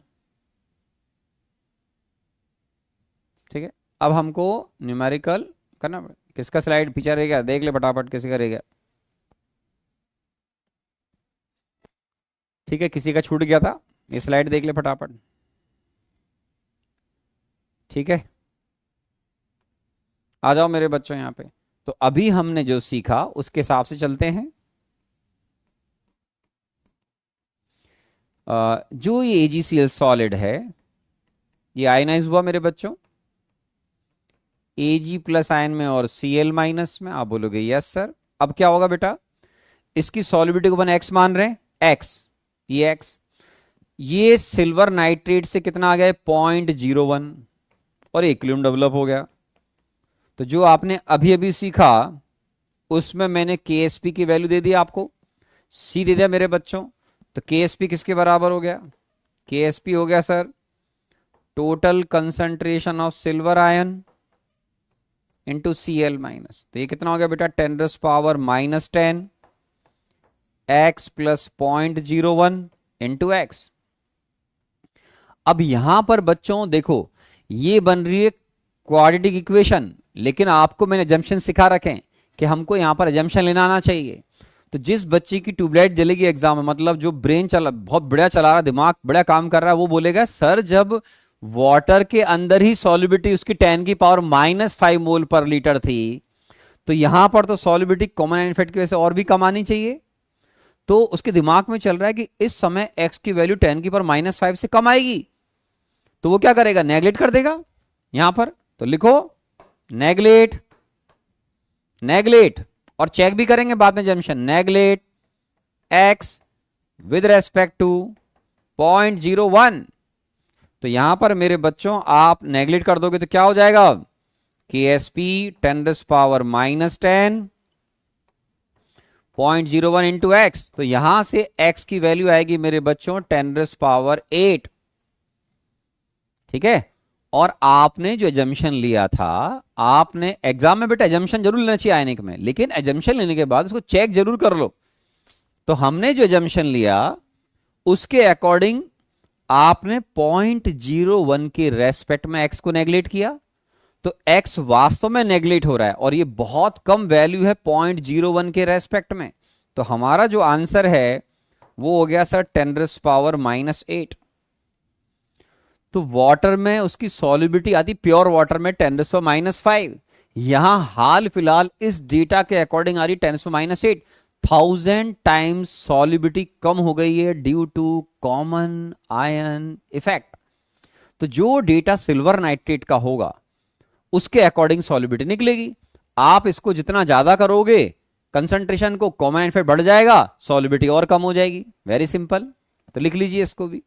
ठीक है? अब हमको न्यूमेरिकल करना पड़ेगा। किसका स्लाइड पीछे रह गया? देख ले फटाफट, किसी का रह गया। ठीक है, किसी का छूट गया था, ये स्लाइड देख ले फटाफट। ठीक है, आ जाओ मेरे बच्चों यहां पे। तो अभी हमने जो सीखा उसके हिसाब से चलते हैं। जो ये AgCl सॉलिड है ये आयनाइज हुआ मेरे बच्चों, Ag प्लस आयन में और Cl माइनस में। आप बोलोगे यस सर। अब क्या होगा बेटा, इसकी सॉल्युबिलिटी को अपन x मान रहे हैं, x, ये x, ये सिल्वर नाइट्रेट से कितना आ गया 0.01, और इक्विलिब्रियम डेवलप हो गया। तो जो आपने अभी अभी सीखा उसमें मैंने KSP की वैल्यू दे दी आपको, C दे दिया मेरे बच्चों। तो KSP किसके बराबर हो गया? KSP हो गया sir total concentration of silver ion into Cl minus. तो ये कितना हो गया बेटा 10⁻⁻10 x प्लस 0.01 इंटू एक्स। अब यहां पर बच्चों देखो, ये बन रही है क्वाड्रेटिक इक्वेशन, लेकिन आपको मैंने एजम्पशन सिखा रखे हैं कि हमको यहां पर एजम्पशन लेना आना चाहिए। तो जिस बच्चे की ट्यूबलाइट जलेगी एग्जाम में, मतलब जो ब्रेन चला बहुत बढ़िया चला रहा, दिमाग बढ़िया काम कर रहा है, वो बोलेगा सर जब वाटर के अंदर ही सॉल्युबिलिटी उसकी 10⁻⁻5 मोल पर लीटर थी, तो यहां पर तो सॉल्युबिलिटी कॉमन आयन इफेक्ट की वजह से और भी कम आनी चाहिए। तो उसके दिमाग में चल रहा है कि इस समय x की वैल्यू 10⁻5 से कम आएगी। तो वो क्या करेगा, नेगलेक्ट कर देगा यहां पर। तो लिखो नेगलेक्ट, नेगलेक्ट, और चेक भी करेंगे बाद में junction, neglect x with respect to 0.01। तो यहां पर मेरे बच्चों आप नेगलेक्ट कर दोगे तो क्या हो जाएगा, कि एस पी 10⁻10 0.01 इंटू एक्स। तो यहां से x की वैल्यू आएगी मेरे बच्चों 10⁸, ठीक है। और आपने जो एजम्पशन लिया था, आपने एग्जाम में बेटा एजम्पशन जरूर लेना चाहिए आयनिक में, लेकिन एजम्पशन लेने के बाद उसको चेक जरूर कर लो। तो हमने जो एजम्पशन लिया उसके अकॉर्डिंग आपने 0.01 के रेस्पेक्ट में x को नेगलेक्ट किया, तो x वास्तव में नेगलेक्ट हो रहा है और ये बहुत कम वैल्यू है 0.01 के रेस्पेक्ट में। तो हमारा जो आंसर है वो हो गया सर 10⁻⁸। तो वाटर में उसकी सॉल्युबिलिटी आती प्योर वाटर में 10⁻⁵। यहां हाल फिलहाल इस डेटा के अकॉर्डिंग आ रही 10⁻⁸। 1000 टाइम्स सॉल्युबिलिटी कम हो गई है due to common ion effect. तो जो डेटा सिल्वर नाइट्रेट का होगा उसके अकॉर्डिंग सॉल्युबिलिटी निकलेगी। आप इसको जितना ज्यादा करोगे कंसंट्रेशन को, कॉमन इफेक्ट बढ़ जाएगा, सॉल्युबिलिटी और कम हो जाएगी। Very simple. तो लिख लीजिए इसको भी।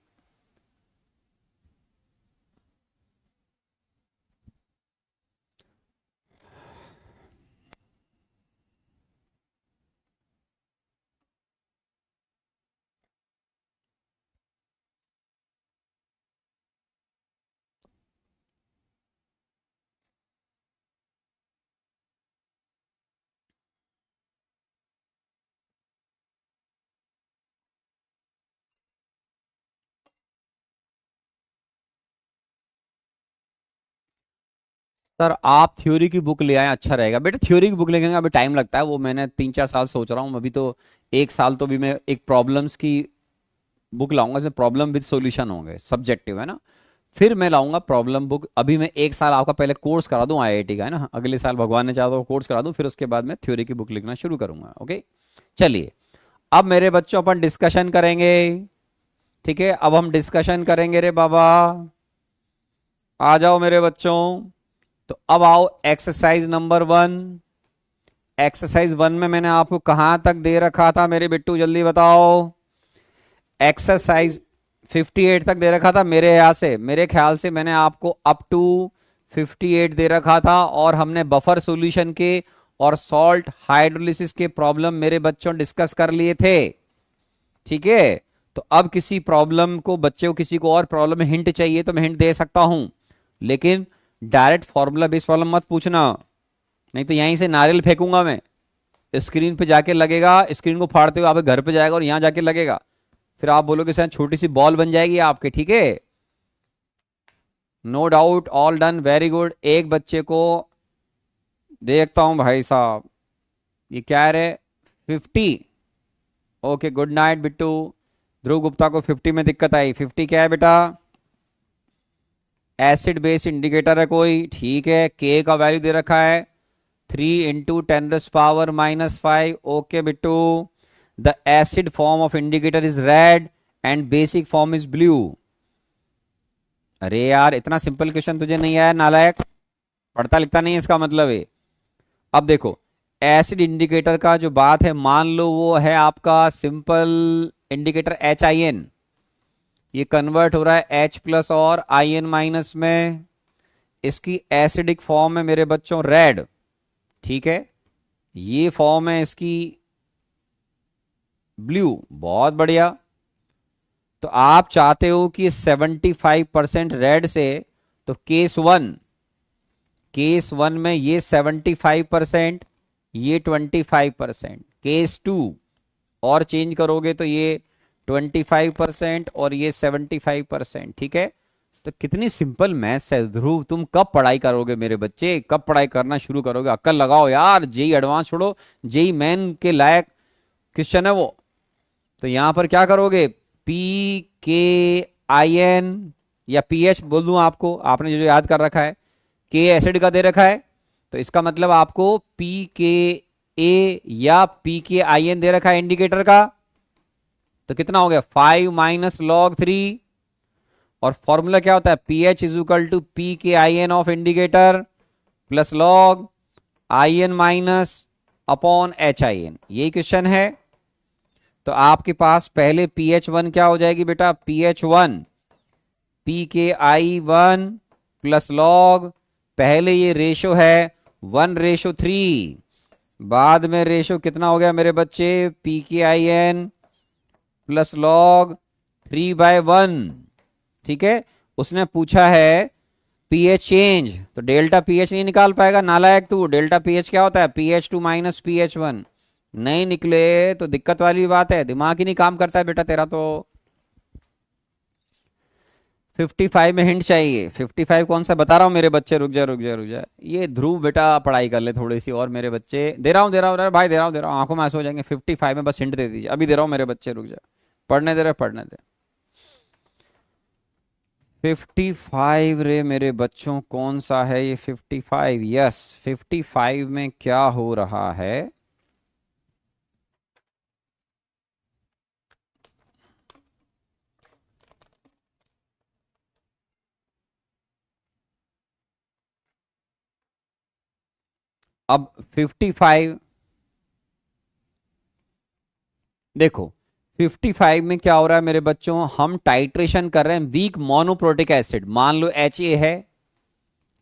सर आप थ्योरी की बुक ले आए अच्छा रहेगा बेटा। थ्योरी की बुक लेने का अभी टाइम लगता है, वो मैंने 3-4 साल सोच रहा हूँ अभी। तो 1 साल तो भी मैं एक प्रॉब्लम्स की बुक लाऊंगा, इसमें प्रॉब्लम विद सॉल्यूशन होंगे, सब्जेक्टिव है ना। फिर मैं लाऊंगा प्रॉब्लम बुक। अभी मैं 1 साल आपका पहले कोर्स करा दूं आईआईटी का, है ना, अगले साल भगवान ने चाहा तो कोर्स करा दूं, फिर उसके बाद मैं थ्योरी की बुक लिखना शुरू करूंगा। ओके चलिए, अब मेरे बच्चों अपन डिस्कशन करेंगे। ठीक है, अब हम डिस्कशन करेंगे रे बाबा, आ जाओ मेरे बच्चों। तो अब आओ एक्सरसाइज नंबर 1। एक्सरसाइज 1 में मैंने आपको कहां तक दे रखा था मेरे बिट्टू, जल्दी बताओ। एक्सरसाइज 58 तक दे रखा था मेरे यहाँ से, मेरे ख्याल से मैंने आपको अप टू 58 दे रखा था। और हमने बफर सॉल्यूशन के और सॉल्ट हाइड्रोलिसिस के प्रॉब्लम मेरे बच्चों डिस्कस कर लिए थे। ठीक है, तो अब किसी प्रॉब्लम को, बच्चे को किसी को और प्रॉब्लम में हिंट चाहिए तो मैं हिंट दे सकता हूं, लेकिन डायरेक्ट फॉर्मूला बेस्ड प्रॉब्लम मत पूछना, नहीं तो यहीं से नारियल फेंकूंगा मैं, स्क्रीन पे जाके लगेगा, स्क्रीन को फाड़ते हुए आप घर पे जाएगा और यहां जाके लगेगा, फिर आप बोलोगे सर छोटी सी बॉल बन जाएगी आपके। ठीक है, no doubt, all done, very good. एक बच्चे को देखता हूं भाई साहब, ये क्या है रे, 50। Okay good night Bittu. Dhruv Gupta को 50 में दिक्कत आई। 50 क्या है बेटा, एसिड बेस इंडिकेटर है कोई, ठीक है। के का वैल्यू दे रखा है 3 × 10⁻⁵। Okay Bittu, the acid form of indicator is red and basic form is blue. अरे यार इतना सिंपल क्वेश्चन तुझे नहीं आया नालायक, पढ़ता लिखता नहीं है इसका मतलब है। अब देखो एसिड इंडिकेटर का जो बात है, मान लो वो है आपका सिंपल इंडिकेटर HIN, ये कन्वर्ट हो रहा है H+ और IN- में, इसकी एसिडिक फॉर्म है मेरे बच्चों रेड। ठीक है, ये फॉर्म है इसकी ब्लू, बहुत बढ़िया। तो आप चाहते हो कि 75% रेड से, तो केस वन में ये 75%, ये 25%, केस 2 और चेंज करोगे तो ये 25% और ये 75%। ठीक है, तो कितनी सिंपल मैथ्स है ध्रुव, तुम कब पढ़ाई करोगे मेरे बच्चे, कब पढ़ाई करना शुरू करोगे, अक्ल लगाओ यार। जेई एडवांस छोड़ो, जेई मेन के लायक क्वेश्चन है वो। तो यहां पर क्या करोगे, PKIN या PH बोल दूं आपको, आपने जो याद कर रखा है, के एसिड का दे रखा है, तो इसका मतलब आपको PKA या PKIN दे रखा है इंडिकेटर का। तो कितना हो गया 5 - log 3 और फॉर्मूला क्या होता है, pH is equal to P K I N of indicator plus log I N minus upon H I N. यही क्वेश्चन है। तो आपके पास पहले pH1 क्या हो जाएगी बेटा, pH1 P K I one plus log, पहले ये रेशो है 1:3, बाद में रेशो कितना हो गया मेरे बच्चे, P K I N plus log 3/1। ठीक है, उसने पूछा है पीएच चेंज, तो डेल्टा पीएच नहीं निकाल पाएगा नालायक तू। डेल्टा पीएच क्या होता है, pH2 माइनस pH1। नहीं निकले तो दिक्कत वाली बात है, दिमाग ही नहीं काम करता है बेटा तेरा। तो 55 में हिंट चाहिए। 55 कौन सा बता रहा हूं मेरे बच्चे, रुक जा रुक जा रुक जा। ये ध्रुव बेटा पढ़ाई कर ले थोड़ी सी और मेरे बच्चे, दे रहा हूं भाई, दे रहा हूं, आंखों में आंसू हो जाएंगे। 55 में बस हिंट दे दीजिए, अभी दे रहा हूं मेरे बच्चे, रुक जा, पढ़ने दे रहे, पढ़ने दे। 55 रे मेरे बच्चों, कौन सा है ये 55? यस, 55 में क्या हो रहा है, अब 55 देखो, 55 में क्या हो रहा है मेरे बच्चों, हम टाइट्रेशन कर रहे हैं वीक मोनोप्रोटिक एसिड। मान लो HA है,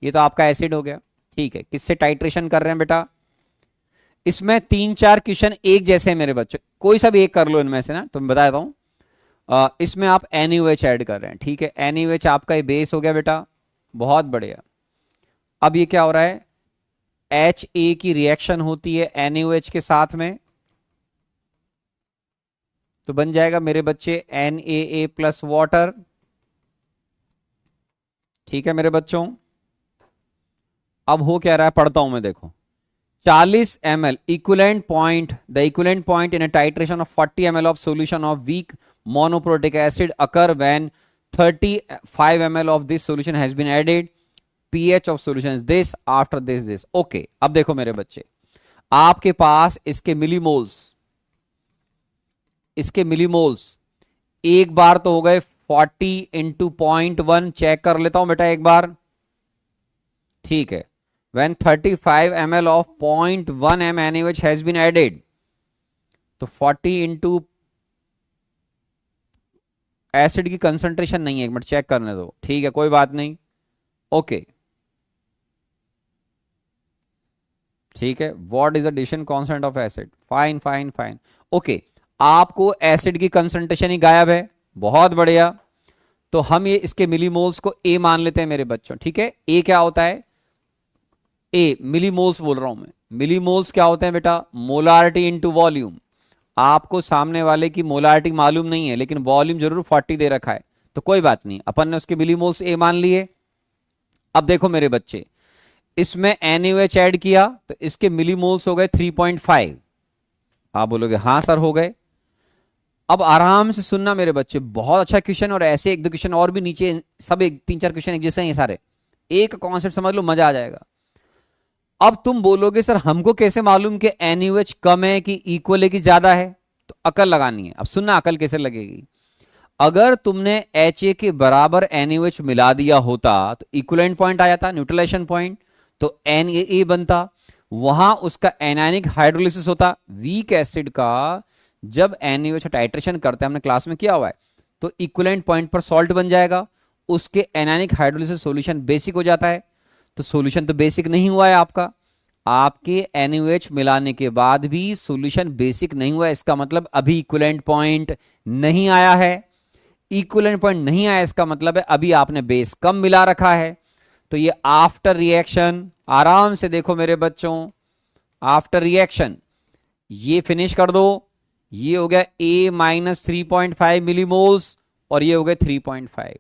ये तो आपका एसिड हो गया। ठीक है, किससे टाइट्रेशन कर रहे हैं बेटा, इसमें 3-4 क्वेश्चन एक जैसे हैं मेरे बच्चों, कोई सा भी एक कर लो इनमें से ना, तो मैं बताता हूं। इसमें आप NaOH ऐड कर रहे हैं। ठीक है, NaOH आपका ये बेस हो गया बेटा, बहुत बढ़िया। अब ये क्या हो रहा है, HA की रिएक्शन होती है NaOH के साथ में, तो बन जाएगा मेरे बच्चे NaA प्लस वाटर। ठीक है मेरे बच्चों, अब हो क्या रहा है, पढ़ता हूं मैं, देखो 40 ml equivalent point, the equivalent point in a titration of 40 ml of solution of weak monoprotic acid occur when 35 ml of this solution has been added. pH of solution is this, after this. Okay, अब देखो मेरे बच्चे, आपके पास इसके मिलीमोल्स एक बार तो हो गए 40 इंटू 0.1, चेक कर लेता हूं बेटा एक बार। ठीक है, when 35 ml of 0.1 m NaOH has been added, तो 40 इंटू एसिड की कंसंट्रेशन नहीं है, एक मिनट चेक करने दो। ठीक है, कोई बात नहीं, ओके। ठीक है, what is the addition constant of acid, fine fine fine, okay. आपको एसिड की कंसंट्रेशन ही गायब है, बहुत बढ़िया। तो हम ये इसके मिलीमोल्स को ए मान लेते हैं मेरे बच्चों। ठीक है, ए क्या होता है, ए मिलीमोल्स बोल रहा हूं मैं। मिलीमोल्स क्या होते हैं बेटा, मोलारिटी इनटू वॉल्यूम। आपको सामने वाले की मोलारिटी मालूम नहीं है, लेकिन वॉल्यूम जरूर 40 दे रखा है, तो कोई बात नहीं, अपन ने उसके मिलीमोल्स ए मान लिए। अब देखो मेरे बच्चे, इसमें NaOH ऐड किया तो इसके मिलीमोल्स हो गए 3.5। आप बोलोगे हाँ सर हो गए। अब आराम से सुनना मेरे बच्चे, बहुत अच्छा क्वेश्चन, और ऐसे एक दो क्वेश्चन और भी नीचे, सब एक 3-4 क्वेश्चन एक जैसे हैं ये सारे, एक कॉन्सेप्ट समझ लो, मजा आ जाएगा। अब तुम बोलोगे सर हमको कैसे मालूम कि NaOH कम है कि इक्वल है कि ज्यादा है, तो अकल लगानी है। अब सुनना अकल कैसे लगेगी, अगर तुमने HA के बराबर NaOH मिला दिया होता तो इक्विवेलेंट पॉइंट आ जाता, न्यूट्रलाइजेशन पॉइंट, तो NaA बनता, वहां उसका एनायनिक हाइड्रोलिसिस होता। वीक एसिड का जब NaOH टाइट्रेशन करते हैं, हमने क्लास में किया हुआ है, तो इक्विवेलेंट पॉइंट पर सॉल्ट बन जाएगा, उसके एनायनिक हाइड्रोलिसिस सॉल्यूशन बेसिक हो जाता है। तो सॉल्यूशन तो बेसिक नहीं हुआ है आपका, आपके NaOH मिलाने के बाद भी सॉल्यूशन बेसिक नहीं हुआ है, इसका मतलब अभी इक्विवेलेंट पॉइंट नहीं आया है। इक्विवेलेंट पॉइंट नहीं आया, इसका मतलब है अभी आपने बेस कम मिला रखा है। तो ये आफ्टर रिएक्शन, आराम से देखो मेरे बच्चों, आफ्टर रिएक्शन ये फिनिश कर दो, ये हो गया A माइनस 3.5 मिलीमोल्स और ये हो गए 3.5।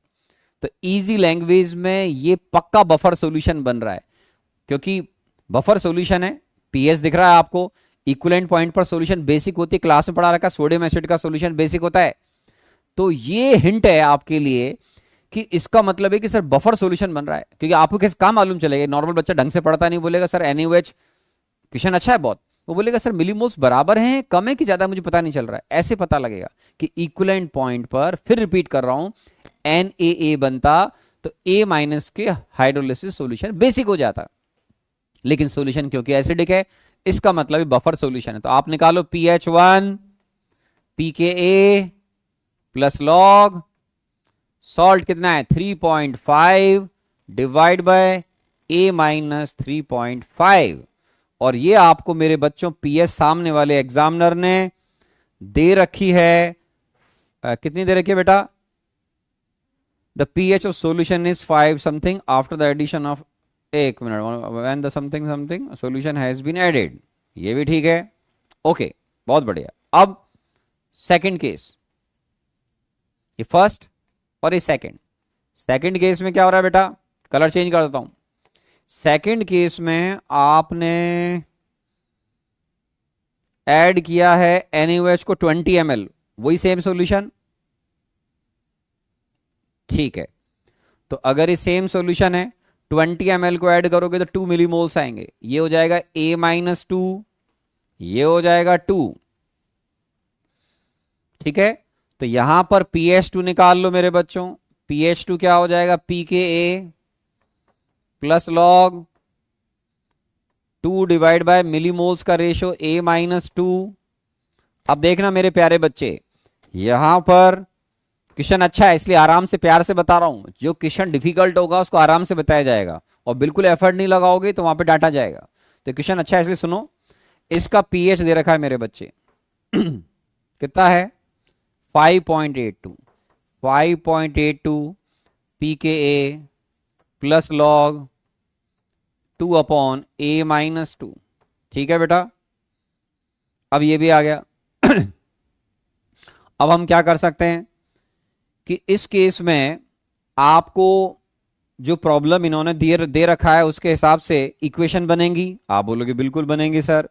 तो इजी लैंग्वेज में ये पक्का बफर सॉल्यूशन बन रहा है, क्योंकि बफर सॉल्यूशन है, पीएच दिख रहा है आपको, इक्विवेलेंट पॉइंट पर सॉल्यूशन बेसिक होती है, क्लास में पढ़ा रखा सोडियम एसिड का सॉल्यूशन बेसिक होता है। तो ये हिंट है आपके लिए कि इसका मतलब है कि सर बफर सॉल्यूशन बन रहा है, क्योंकि आपको किस काम मालूम चलेगा, नॉर्मल बच्चा ढंग से पढ़ता नहीं, बोलेगा सर NaOH क्वेश्चन अच्छा है बहुत, वो बोलेगा सर मिलीमोल्स बराबर हैं, कम है कि ज्यादा, मुझे पता नहीं चल रहा है। ऐसे पता लगेगा कि इक्विवेलेंट पॉइंट पर, फिर रिपीट कर रहा हूं, NaA बनता तो A माइनस के हाइड्रोलिसिस सॉल्यूशन बेसिक हो जाता। लेकिन सॉल्यूशन क्योंकि एसिडिक है, इसका मतलब बफर सॉल्यूशन है। तो आप निकालो pH1 pKa plus log salt कितना है 3.5 डिवाइड बाय A माइनस 3.5। और ये आपको मेरे बच्चों PS सामने वाले एग्जामिनर ने दे रखी है। कितनी दे रखी है बेटा? The pH of solution is 5 something after the addition of, एक minute, when the something something solution has been added. ये भी ठीक है, ओके, बहुत बढ़िया। अब सेकंड केस, ये फर्स्ट और ये सेकंड। सेकंड केस में क्या हो रहा है बेटा? कलर चेंज कर देता हूं। सेकंड केस में आपने ऐड किया है NaOH को 20 ml, वही सेम सॉल्यूशन, ठीक है। तो अगर ये सेम सॉल्यूशन है, 20 ml को ऐड करोगे तो 2 मिलीमोल्स आएंगे। ये हो जाएगा A माइनस 2, ये हो जाएगा 2, ठीक है। तो यहां पर pH2 निकाल लो मेरे बच्चों। pH2 क्या हो जाएगा? pKa plus log 2 divide by millimoles का रेशो A माइनस 2। अब देखना मेरे प्यारे बच्चे, यहां पर क्वेश्चन अच्छा है इसलिए आराम से प्यार से बता रहा हूं। जो क्वेश्चन डिफिकल्ट होगा उसको आराम से बताया जाएगा, और बिल्कुल एफर्ट नहीं लगाओगे तो वहां पे डांटा जाएगा। तो क्वेश्चन अच्छा है इसलिए सुनो। इसका pH दे रखा है मेरे बच्चे कितना है? 5.82 pKa plus log 2 upon A minus 2, ठीक है बेटा। अब ये भी आ गया अब हम क्या कर सकते हैं कि इस केस में आपको जो प्रॉब्लम इन्होंने दे रखा है उसके हिसाब से इक्वेशन बनेंगी। आप बोलोगे बिल्कुल बनेंगी सर।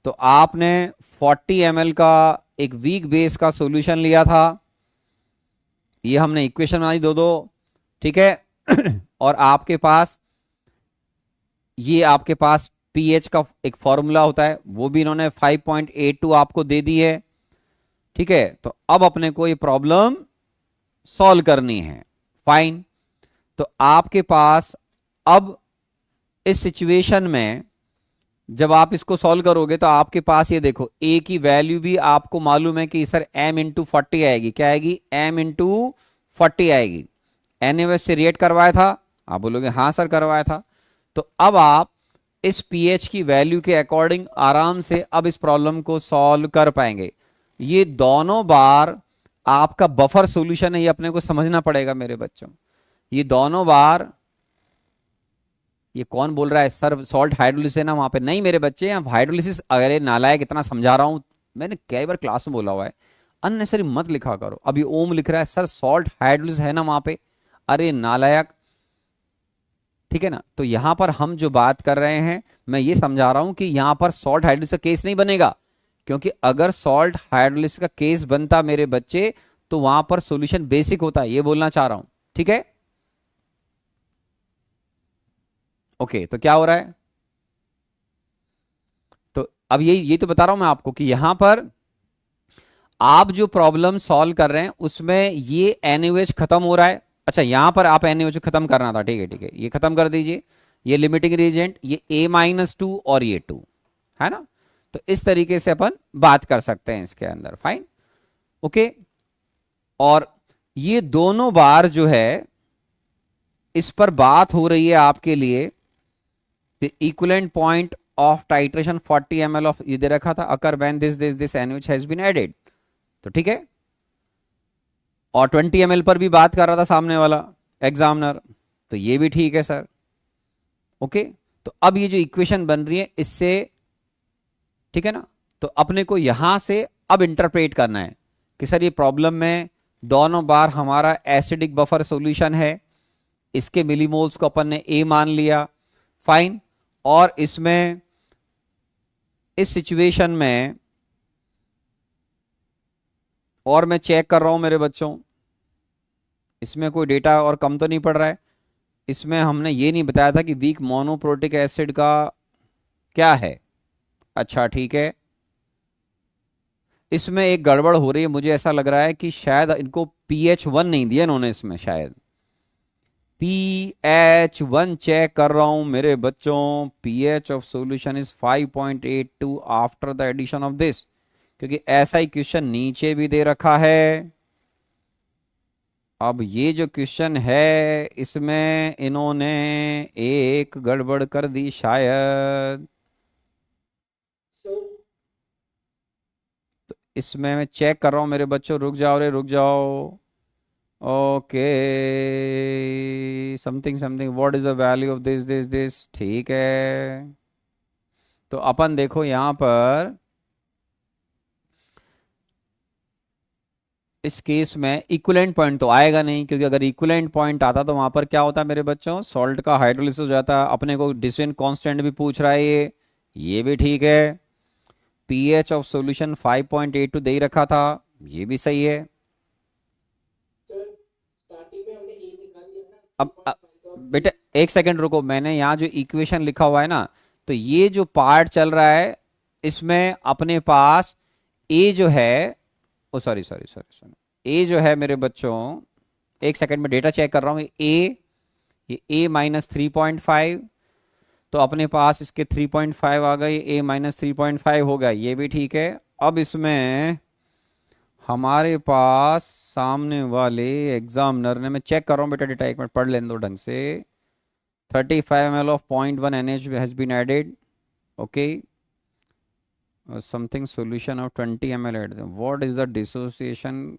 तो आपने 40 ml का एक वीक बेस का सॉल्यूशन लिया था, ये हमने इक्वेशन बनाई दो, ठीक है और आपके पास ये आपके पास pH का एक फॉर्मूला होता है, वो भी इन्होंने 5.82 आपको दे दी है, ठीक है। तो अब अपने को ये प्रॉब्लम सॉल्व करनी है, फाइन। तो आपके पास अब इस सिचुएशन में जब आप इसको सॉल्व करोगे तो आपके पास ये देखो A की वैल्यू भी आपको मालूम है कि सर M इंटू 40 आएगी। क्या आएगी? M इंटू 40 आएगी। NaOH से रिएक्ट करवाया था? आप बोलोगे हाँ सर करवाया था। तो अब आप इस pH की वैल्यू के अकॉर्डिंग आराम से अब इस प्रॉब्लम को सॉल्व कर पाएंगे। ये दोनों बार आपका बफर सॉल्यूशन है, ये अपने को समझना पड़ेगा मेरे बच्चों। ये दोनों बार, ये कौन बोल रहा है सर सॉल्ट हाइड्रोलिसिस है ना वहां पे? नहीं मेरे बच्चे, यहाँ हाइड्रोलिसिस, अरे नालायक, इतना समझा रहा हूं मैंने कई बार क्लास में बोला हुआ है, अननेसेसरी मत लिखा करो। अभी ओम लिख रहा है सर सॉल्ट हाइड्रोलिसिस है ना वहां पे, अरे नालायक, ठीक है ना। तो यहां पर हम जो बात कर रहे हैं, मैं ये समझा रहा हूं कि यहां पर सॉल्ट हाइड्रोलिसिस का केस नहीं बनेगा, क्योंकि अगर सॉल्ट हाइड्रोलिसिस का केस बनता मेरे बच्चे तो वहां पर सॉल्यूशन बेसिक होता है, ये बोलना चाह रहा हूं, ठीक है। ओके, तो क्या हो रहा है? तो अब ये तो बता रहा हूं मैं आपको कि यहां पर आप जो प्रॉब्लम सॉल्व कर रहे हैं उसमें ये NaOH खत्म हो रहा है। अच्छा, यहां पर आप NaOH खत्म करना था, ठीक है ठीक है, ये खत्म कर दीजिए। ये लिमिटिंग रिएजेंट, ये A माइनस 2 और ये 2 है ना। तो इस तरीके से अपन बात कर सकते हैं इसके अंदर, फाइन, ओके। और ये दोनों बार जो है इस पर बात हो रही है आपके लिए, the equivalent point of titration 40 ml of, ये दे रखा था, occur when this NaOH has been added, तो ठीक है। और 20 ml पर भी बात कर रहा था सामने वाला एग्जामिनर, तो ये भी ठीक है सर, ओके। तो अब ये जो इक्वेशन बन रही है इससे, ठीक है ना, तो अपने को यहां से अब इंटरप्रेट करना है कि सर ये प्रॉब्लम में दोनों बार हमारा एसिडिक बफर सॉल्यूशन है, इसके मिलीमोल्स को अपन ने A मान लिया, फाइन। और इसमें इस सिचुएशन में, और मैं चेक कर रहा हूं मेरे बच्चों, इसमें कोई डेटा और कम तो नहीं पड़ रहा है। इसमें हमने ये नहीं बताया था कि वीक मोनोप्रोटिक एसिड का क्या है, अच्छा ठीक है, इसमें एक गड़बड़ हो रही है, मुझे ऐसा लग रहा है कि शायद इनको pH 1 नहीं दिया इन्होंने इसमें, शायद pH 1 चेक कर रहा हूं मेरे बच्चों। pH of solution is 5.82 after the addition of this, क्योंकि ऐसा ही क्वेश्चन नीचे भी दे रखा है। अब ये जो क्वेश्चन है इसमें इन्होंने एक गड़बड़ कर दी शायद, तो इसमें मैं चेक कर रहा हूं मेरे बच्चों, रुक जाओ रे रुक जाओ। Okay, something something, what is the value of this this this, ठीक है। तो अपन देखो यहां पर इस केस में इक्विवेलेंट पॉइंट तो आएगा नहीं, क्योंकि अगर इक्विवेलेंट पॉइंट आता तो वहां पर क्या होता है मेरे बच्चों, सॉल्ट का हाइड्रोलिसिस हो जाता। अपने को डिस्टेंस कांस्टेंट भी पूछ रहा है ये भी ठीक है। पीएच ऑफ सॉल्यूशन 5.82 दे ही रखा था, ये भी सही है। अब बेटा एक सेकंड रुको, मैंने यहाँ जो इक्वेशन लिखा हुआ है ना, तो ये जो पार्ट चल रहा है इसमें अपने पास ए जो है, ओ सॉरी सॉरी सॉरी सॉरी, ए जो है मेरे बच्चों, एक सेकंड में डेटा चेक कर रहा हूं, ये ए -3.5, तो अपने पास इसके 3.5 आ गए, ए -3.5 हो गया, ये भी ठीक है। अब इसमें हमारे पास सामने वाले एग्जामिनर ने, मैं चेक कर रहा हूं बेटा डेटा, एक मिनट पढ़ लेने दो ढंग से। 35 ml of 0.1 NH has been added, okay, something solution of 20 ml add, what is the dissociation.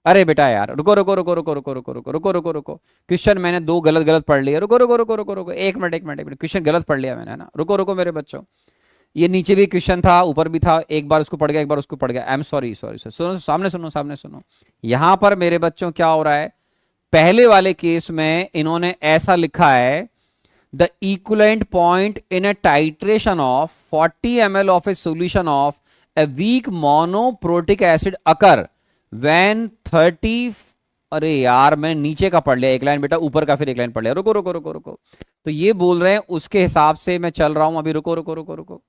अरे बेटा यार रुको रुको रुको रुको रुको रुको रुको रुको रुको रुको, क्वेश्चन मैंने दो गलत गलत पढ़ लिया, रुको रुको रुको रुको रुको, एक मिनट एक मिनट एक मिनट, क्वेश्चन गलत पढ़ लिया मैंने, है ना, रुको रुको मेरे बच्चों। ये नीचे भी क्वेश्चन था, ऊपर भी था, एक बार उसको पढ़ गया एक बार उसको पढ़ गया, I am sorry sorry sorry, सुनो सामने सुनो सामने सुनो। यहां पर मेरे बच्चों क्या हो रहा है, पहले वाले केस में इन्होंने ऐसा लिखा है, the equivalent point in a titration of 40 ml of a solution of a weak monoprotic acid occur when 30, अरे यार मैंने नीचे का पढ़ लिया एक लाइन बेटा, ऊपर का फिर एक लाइन पढ़ लिया, रुको रुको रुको रुको। तो ये बोल रहे हैं उसके हिसाब से मैं चल रहा हूं अभी, रुको रुको रुको रुको,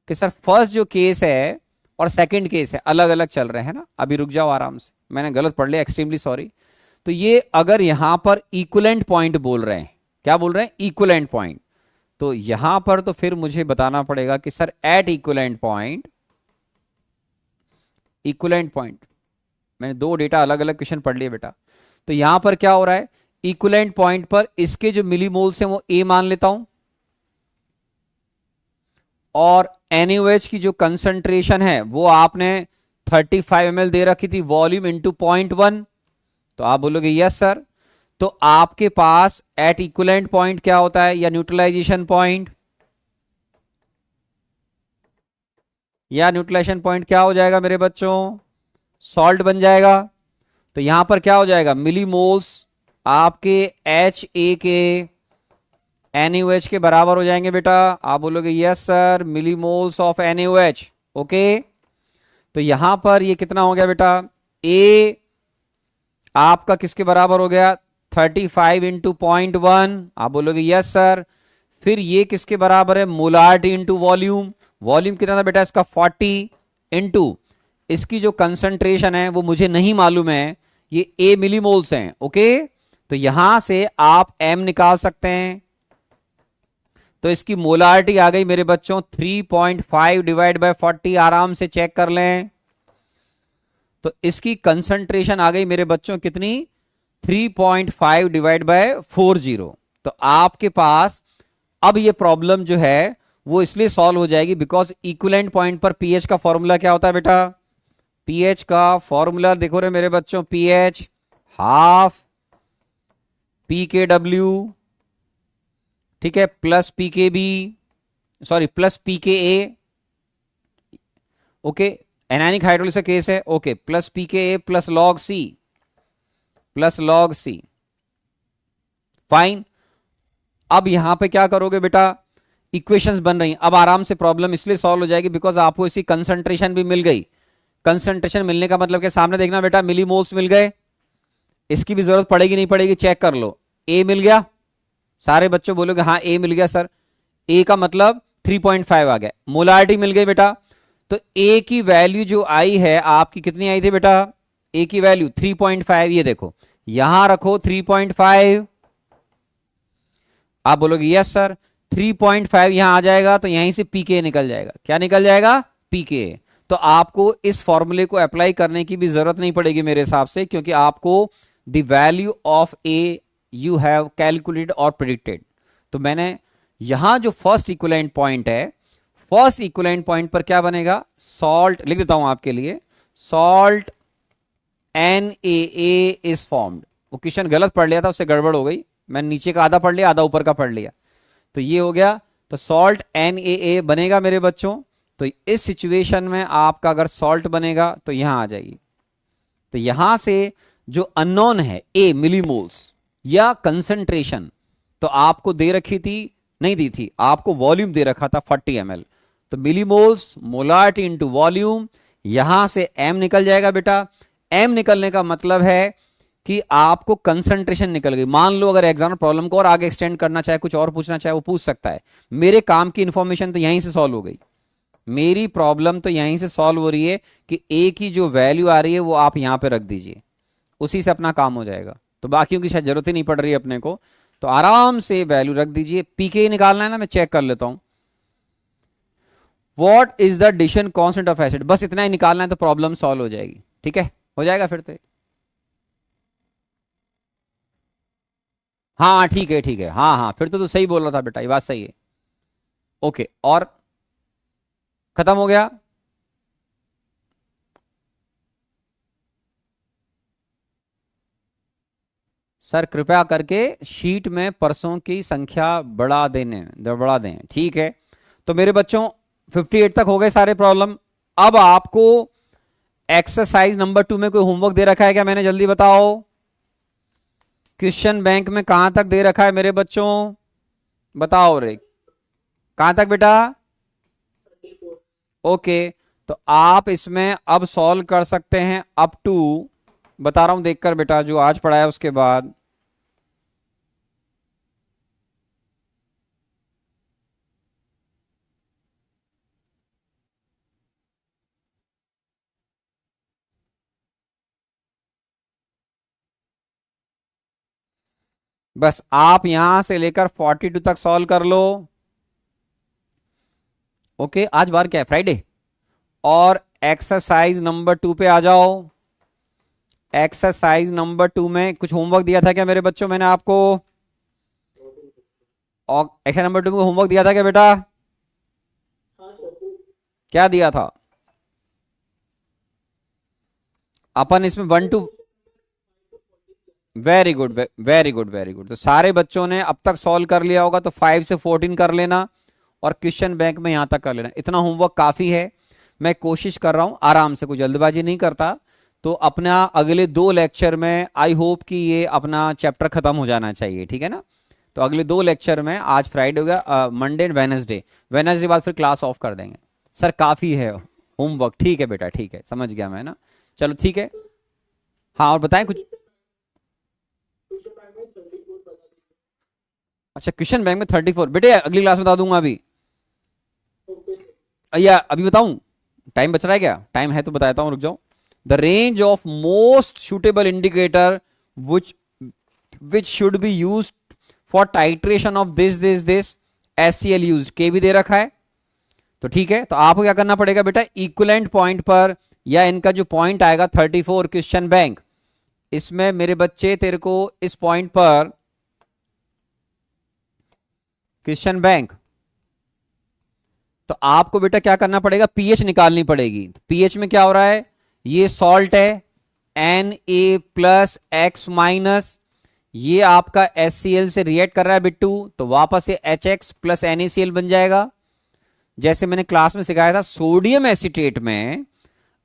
कि सर फर्स्ट जो केस है और सेकंड केस है अलग अलग चल रहे हैं ना, अभी रुक जाओ आराम से, मैंने गलत पढ़ लिया, एक्सट्रीमली सॉरी। तो ये अगर यहां पर इक्विवेलेंट पॉइंट बोल रहे हैं, क्या बोल रहे हैं, इक्विवेलेंट पॉइंट, तो यहां पर तो फिर मुझे बताना पड़ेगा कि sir at equivalent point, equivalent point, मैंने दो डेटा अलग अलग क्वेश्चन पढ़ लिए बेटा। तो यहां पर क्या हो रहा है, इक्विवेलेंट पॉइंट पर इसके जो मिलीमोल्स हैं वो ए मान लेता हूं, और NaOH की जो कंसंट्रेशन है वो आपने 35 ml दे रखी थी, वॉल्यूम इंटू 0.1, तो आप बोलोगे यस सर। तो आपके पास एट इक्विवेलेंट पॉइंट क्या होता है, या न्यूट्रलाइजेशन पॉइंट, या न्यूट्रलाइजेशन पॉइंट क्या हो जाएगा मेरे बच्चों, सॉल्ट बन जाएगा। तो यहां पर क्या हो जाएगा, मिलीमोल्स आपके HA के NaOH के बराबर हो जाएंगे बेटा, आप बोलोगे yes sir, millimoles of NaOH, okay. तो यहां पर ये कितना हो गया बेटा, A आपका किसके बराबर हो गया, 35 इंटू 0.1, आप बोलोगे यस सर। फिर ये किसके बराबर है, मोलारिटी इंटू वॉल्यूम, वॉल्यूम कितना था बेटा इसका 40, इंटू इसकी जो कंसंट्रेशन है वो मुझे नहीं मालूम है, ये A मिलीमोल्स हैं, ओके। तो यहां से आप M निकाल सकते हैं, तो इसकी मोलारिटी आ गई मेरे बच्चों 3.5 डिवाइड बाय 40, आराम से चेक कर लें। तो इसकी कंसंट्रेशन आ गई मेरे बच्चों कितनी, 3.5 डिवाइड बाय 40। तो आपके पास अब ये प्रॉब्लम जो है वो इसलिए सॉल्व हो जाएगी बिकॉज इक्विवेलेंट पॉइंट पर पीएच का फॉर्मूला क्या होता है बेटा, पीएच का फॉर्मूला देखो रे मेरे बच्चों, पीएच हाफ PKW, ठीक है, plus PKB, sorry plus PKA, okay, anionic hydrolysis case है, okay, plus PKA plus log C, plus log C, fine. अब यहां पे क्या करोगे बेटा, इक्वेशंस बन रही, अब आराम से प्रॉब्लम इसलिए सॉल्व हो जाएगी बिकॉज आपको इसी कंसंट्रेशन भी मिल गई। कंसंट्रेशन मिलने का मतलब कि सामने देखना बेटा, मिलीमोल्स मिल गए, इसकी भी जरूरत पड़ेगी नहीं पड़ेगी, चेक कर लो, ए मिल गया, सारे बच्चों बोलोगे हाँ ए मिल गया सर। ए का मतलब 3.5 आ गया, मोलारिटी मिल गई बेटा। तो ए की वैल्यू जो आई है आपकी कितनी आई थी बेटा, ए की वैल्यू 3.5, ये देखो यहां रखो 3.5। आप बोलोगे यस सर 3.5 यहां आ जाएगा तो यहीं से पीके निकल जाएगा, क्या निकल जाएगा, पीके। तो आपको इस फॉर्मूले को अप्लाई करने की भी जरूरत नहीं पड़ेगी मेरे हिसाब से, क्योंकि आपको the value of A you have calculated और प्रिडिक्टेड। तो मैंने यहां जो फर्स्ट इक्विवेलेंट पॉइंट है, फर्स्ट इक्विवेलेंट पॉइंट पर क्या बनेगा, सॉल्ट लिख देता हूं आपके लिए, सॉल्ट NaA इज फॉर्म्ड। वो क्वेश्चन गलत पढ़ लिया था, उससे गड़बड़ हो गई, मैंने नीचे का आधा पढ़ लिया, आधा ऊपर का पढ़ लिया, तो ये हो गया। तो सॉल्ट NaA बनेगा मेरे बच्चों। तो इस सिचुएशन में आपका अगर सॉल्ट बनेगा तो यहां आ जाइए। तो यहां से जो अननोन है ए मिलीमोल्स या कंसंट्रेशन, तो आपको दे रखी थी, नहीं दी थी, आपको वॉल्यूम दे रखा था 40 ml। तो मिलीमोल्स मोलारिटी इंटू वॉल्यूम, यहां से एम निकल जाएगा बेटा। एम निकलने का मतलब है कि आपको कंसंट्रेशन निकल गई। मान लो अगर एग्जाम प्रॉब्लम को और आगे एक्सटेंड करना चाहे, कुछ और पूछना चाहे, वो पूछ सकता है। मेरे काम की इंफॉर्मेशन तो यहीं से सॉल्व हो गई, मेरी प्रॉब्लम तो यहीं से सॉल्व हो रही है कि ए की जो वैल्यू आ रही है वो आप यहां पे रख दीजिए, उसी से अपना काम हो जाएगा। तो बाकियों की शायद जरूरत ही नहीं पड़ रही है अपने को, तो आराम से वैल्यू रख दीजिए। पीके निकालना है ना, मैं चेक कर लेता हूं। What is the addition constant of acid, बस इतना ही निकालना है तो प्रॉब्लम सॉल्व हो जाएगी। ठीक है, हो जाएगा फिर तो। हाँ ठीक है ठीक है, हाँ हाँ फिर तो सही बोल रहा था बेटा, ये बात सही है। ओके, और खत्म हो गया। सर कृपया करके शीट में परसों की संख्या बढ़ा दें। ठीक है, तो मेरे बच्चों 58 तक हो गए सारे प्रॉब्लम। अब आपको एक्सरसाइज नंबर 2 में कोई होमवर्क दे रखा है क्या, मैंने जल्दी बताओ। क्वेश्चन बैंक में कहां तक दे रखा है मेरे बच्चों, बताओ रे, कहां तक बेटा। ओके, तो आप इसमें अब सॉल्व कर सकते हैं अप टू, बता रहा हूं देखकर बेटा, जो आज पढ़ाया उसके बाद। बस आप यहां से लेकर 42 तक सॉल्व कर लो। ओके, आज बार क्या है, फ्राइडे। और एक्सरसाइज नंबर 2 पे आ जाओ। एक्सरसाइज नंबर 2 में कुछ होमवर्क दिया था क्या मेरे बच्चों, मैंने आपको। और एक्सरसाइज नंबर 2 में होमवर्क दिया था क्या बेटा, क्या दिया था। अपन इसमें 1 to, very good very good very good. तो सारे बच्चों ने अब तक सॉल्व कर लिया होगा, तो 5 से 14 कर लेना और क्वेश्चन बैंक में यहां तक कर लेना। इतना होमवर्क काफी है। मैं कोशिश कर रहा हूं आराम से, कोई जल्दबाजी नहीं करता। तो अपना अगले 2 लेक्चर में आई होप कि ये अपना चैप्टर खत्म हो जाना चाहिए, ठीक है ना। तो अगले 2 लेक्चर में, आज फ्राइडे हो गया, मंडे एंड वेनसडे बाद फिर क्लास ऑफ कर देंगे। सर काफी है होमवर्क, ठीक है बेटा, ठीक है, समझ गया मैं ना। चलो ठीक है, हाँ और बताएं कुछ। अच्छा, क्वेश्चन बैंक में 34 बेटे, अगली क्लास में बता दूंगा अभी। या अभी बताऊं, टाइम बच रहा है क्या, टाइम है तो बताता हूं, रुक जाओ। The range of most suitable indicator which should be use for titration of this SCl use, के भी दे रखा है। तो ठीक है, तो आपको क्या करना पड़ेगा बेटा, इक्विवेलेंट पॉइंट पर, या इनका जो पॉइंट आएगा 34 क्वेश्चन बैंक, इसमें मेरे बच्चे तेरे को इस पॉइंट पर क्वेश्चन बैंक, तो आपको बेटा क्या करना पड़ेगा, पीएच निकालनी पड़ेगी। तो पीएच में क्या हो रहा है, ये सॉल्ट है Na+X-, ये आपका HCl से रिएक्ट कर रहा है बिट्टू, तो वापस ये HX + NaCl बन जाएगा। जैसे मैंने क्लास में सिखाया था, सोडियम एसिटेट में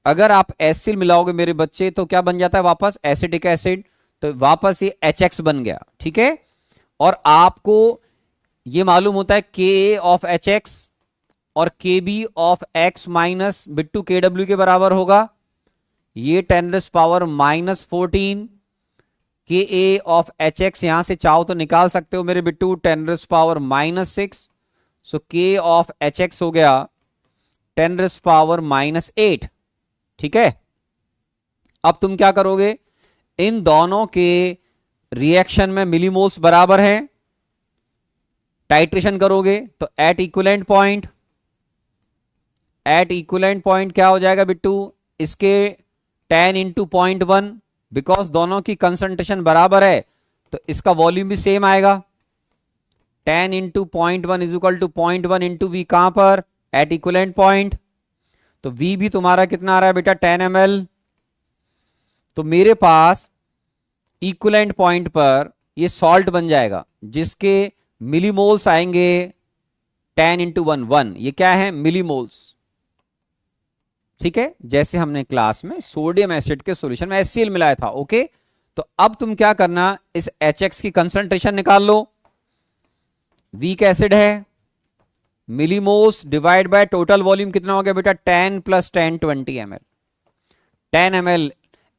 अगर आप एसिल मिलाओगे मेरे बच्चे, तो क्या बन जाता है वापस, एसिटिक एसिड, तो वापस ये HX बन गया, ठीक है। और आपको ये मालूम होता है Ka ऑफ HX और Kb of X- Bittu Kw के बराबर होगा, ये 10⁻⁻14। Ka ऑफ HX यहां से चाहो तो निकाल सकते हो मेरे बिट्टू, 10⁻⁻6। सो के ऑफ एच एक्स हो गया 10⁻⁻8। ठीक है, अब तुम क्या करोगे, इन दोनों के रिएक्शन में मिलीमोल्स बराबर है, टाइट्रेशन करोगे तो एट इक्विवेलेंट पॉइंट क्या हो जाएगा बिट्टू, इसके 10 इंटू 0.1, बिकॉज दोनों की कंसंट्रेशन बराबर है तो इसका वॉल्यूम भी सेम आएगा। 10 into 0.1 is equal to 0.1 into V, कहां पर, एट इक्विवेलेंट पॉइंट। तो वी भी तुम्हारा कितना आ रहा है बेटा, 10 ml। तो मेरे पास इक्विवेलेंट पॉइंट पर ये सॉल्ट बन जाएगा जिसके मिलीमोल्स आएंगे 10 इंटू 1, ये क्या है, मिलीमोल्स। ठीक है, जैसे हमने क्लास में सोडियम एसिड के सॉल्यूशन में HCl मिलाया था। ओके, तो अब तुम क्या करना, इस HX की कंसंट्रेशन निकाल लो। वीक एसिड है, millimoles divide by total volume कितना हो गया बेटा, 10 + 10 20 ml। 10 ml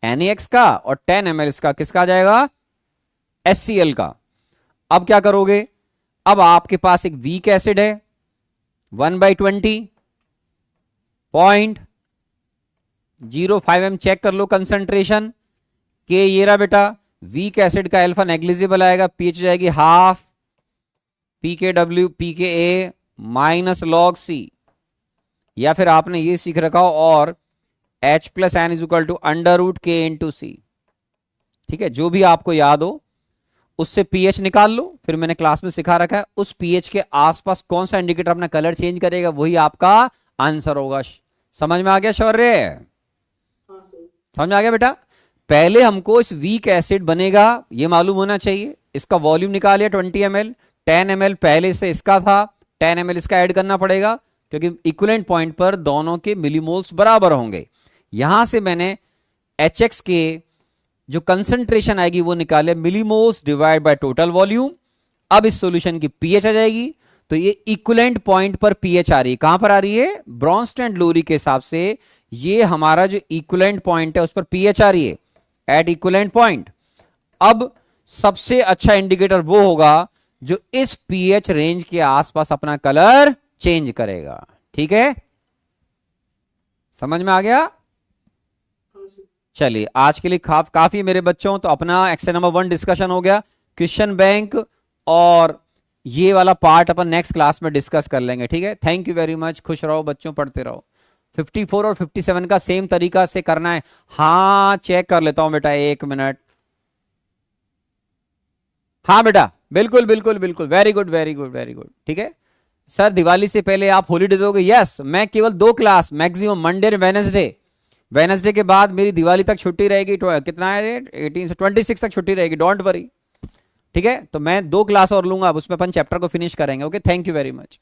NaX का और 10 ml इसका किसका आ जाएगा, HCl का। अब क्या करोगे, अब आपके पास एक वीक एसिड है 1/20.05 चेक कर लो कंसंट्रेशन के, ये रहा बेटा। वीक एसिड का अल्फा नेग्लिजिबल आएगा, पीएच जाएगी half pKw pKa minus log C, या फिर आपने ये सीख रखा हो और H + N = √K × C। ठीक है, जो भी आपको याद हो उससे पीएच निकाल लो। फिर मैंने क्लास में सिखा रखा है उस पीएच के आसपास कौन सा इंडिकेटर अपना कलर चेंज करेगा, वही आपका आंसर होगा। समझ में आ गया शौर्य, समझ में आ गया बेटा। पहले हमको इस वीक एसिड बनेगा ये मालूम होना चाहिए, इसका वॉल्यूम निकालिए 20 ml, 10 ml पहले से इसका था, 10 ml इसका ऐड करना पड़ेगा क्योंकि इक्विवेलेंट पॉइंट पर दोनों के मिलीमोल्स बराबर होंगे। यहां से मैंने HX के जो कंसंट्रेशन आएगी वो निकाले, millimoles divide by total volume. अब इस सॉल्यूशन की पीएच आ जाएगी, तो ये इक्विवेलेंट पॉइंट पर पीएच आ रही है, कहां पर आ रही है, ब्रॉन्स्टैंड-लोरी के हिसाब से ये हमारा जो इक्विवेलेंट पॉइंट है उस पर पीएच आ रही है एट इक्विवेलेंट पॉइंट। अब सबसे अच्छा इंडिकेटर वो होगा जो इस पीएच रेंज के आसपास अपना कलर चेंज करेगा। ठीक है, समझ में आ गया। चलिए आज के लिए काफी मेरे बच्चों, तो अपना एक्सरसाइज नंबर 1 डिस्कशन हो गया। क्वेश्चन बैंक और ये वाला पार्ट अपन नेक्स्ट क्लास में डिस्कस कर लेंगे। ठीक है, थैंक यू वेरी मच, खुश रहो बच्चों, पढ़ते रहो। 54 और 57 का सेम तरीका से करना है। हाँ चेक कर लेता हूं बेटा, 1 मिनट। हाँ बेटा, बिल्कुल बिल्कुल बिल्कुल, very good very good very good. ठीक है सर, दिवाली से पहले आप हॉलीडे दोगे? यस, मैं केवल 2 क्लास मैक्सिमम, मंडे और वेनसडे के बाद मेरी दिवाली तक छुट्टी रहेगी। कितना है, 18 से 26 तक छुट्टी रहेगी, डोंट वरी। ठीक है, तो मैं 2 क्लास और लूंगा, अब उसमें अपन चैप्टर को फिनिश करेंगे। Okay, thank you very much.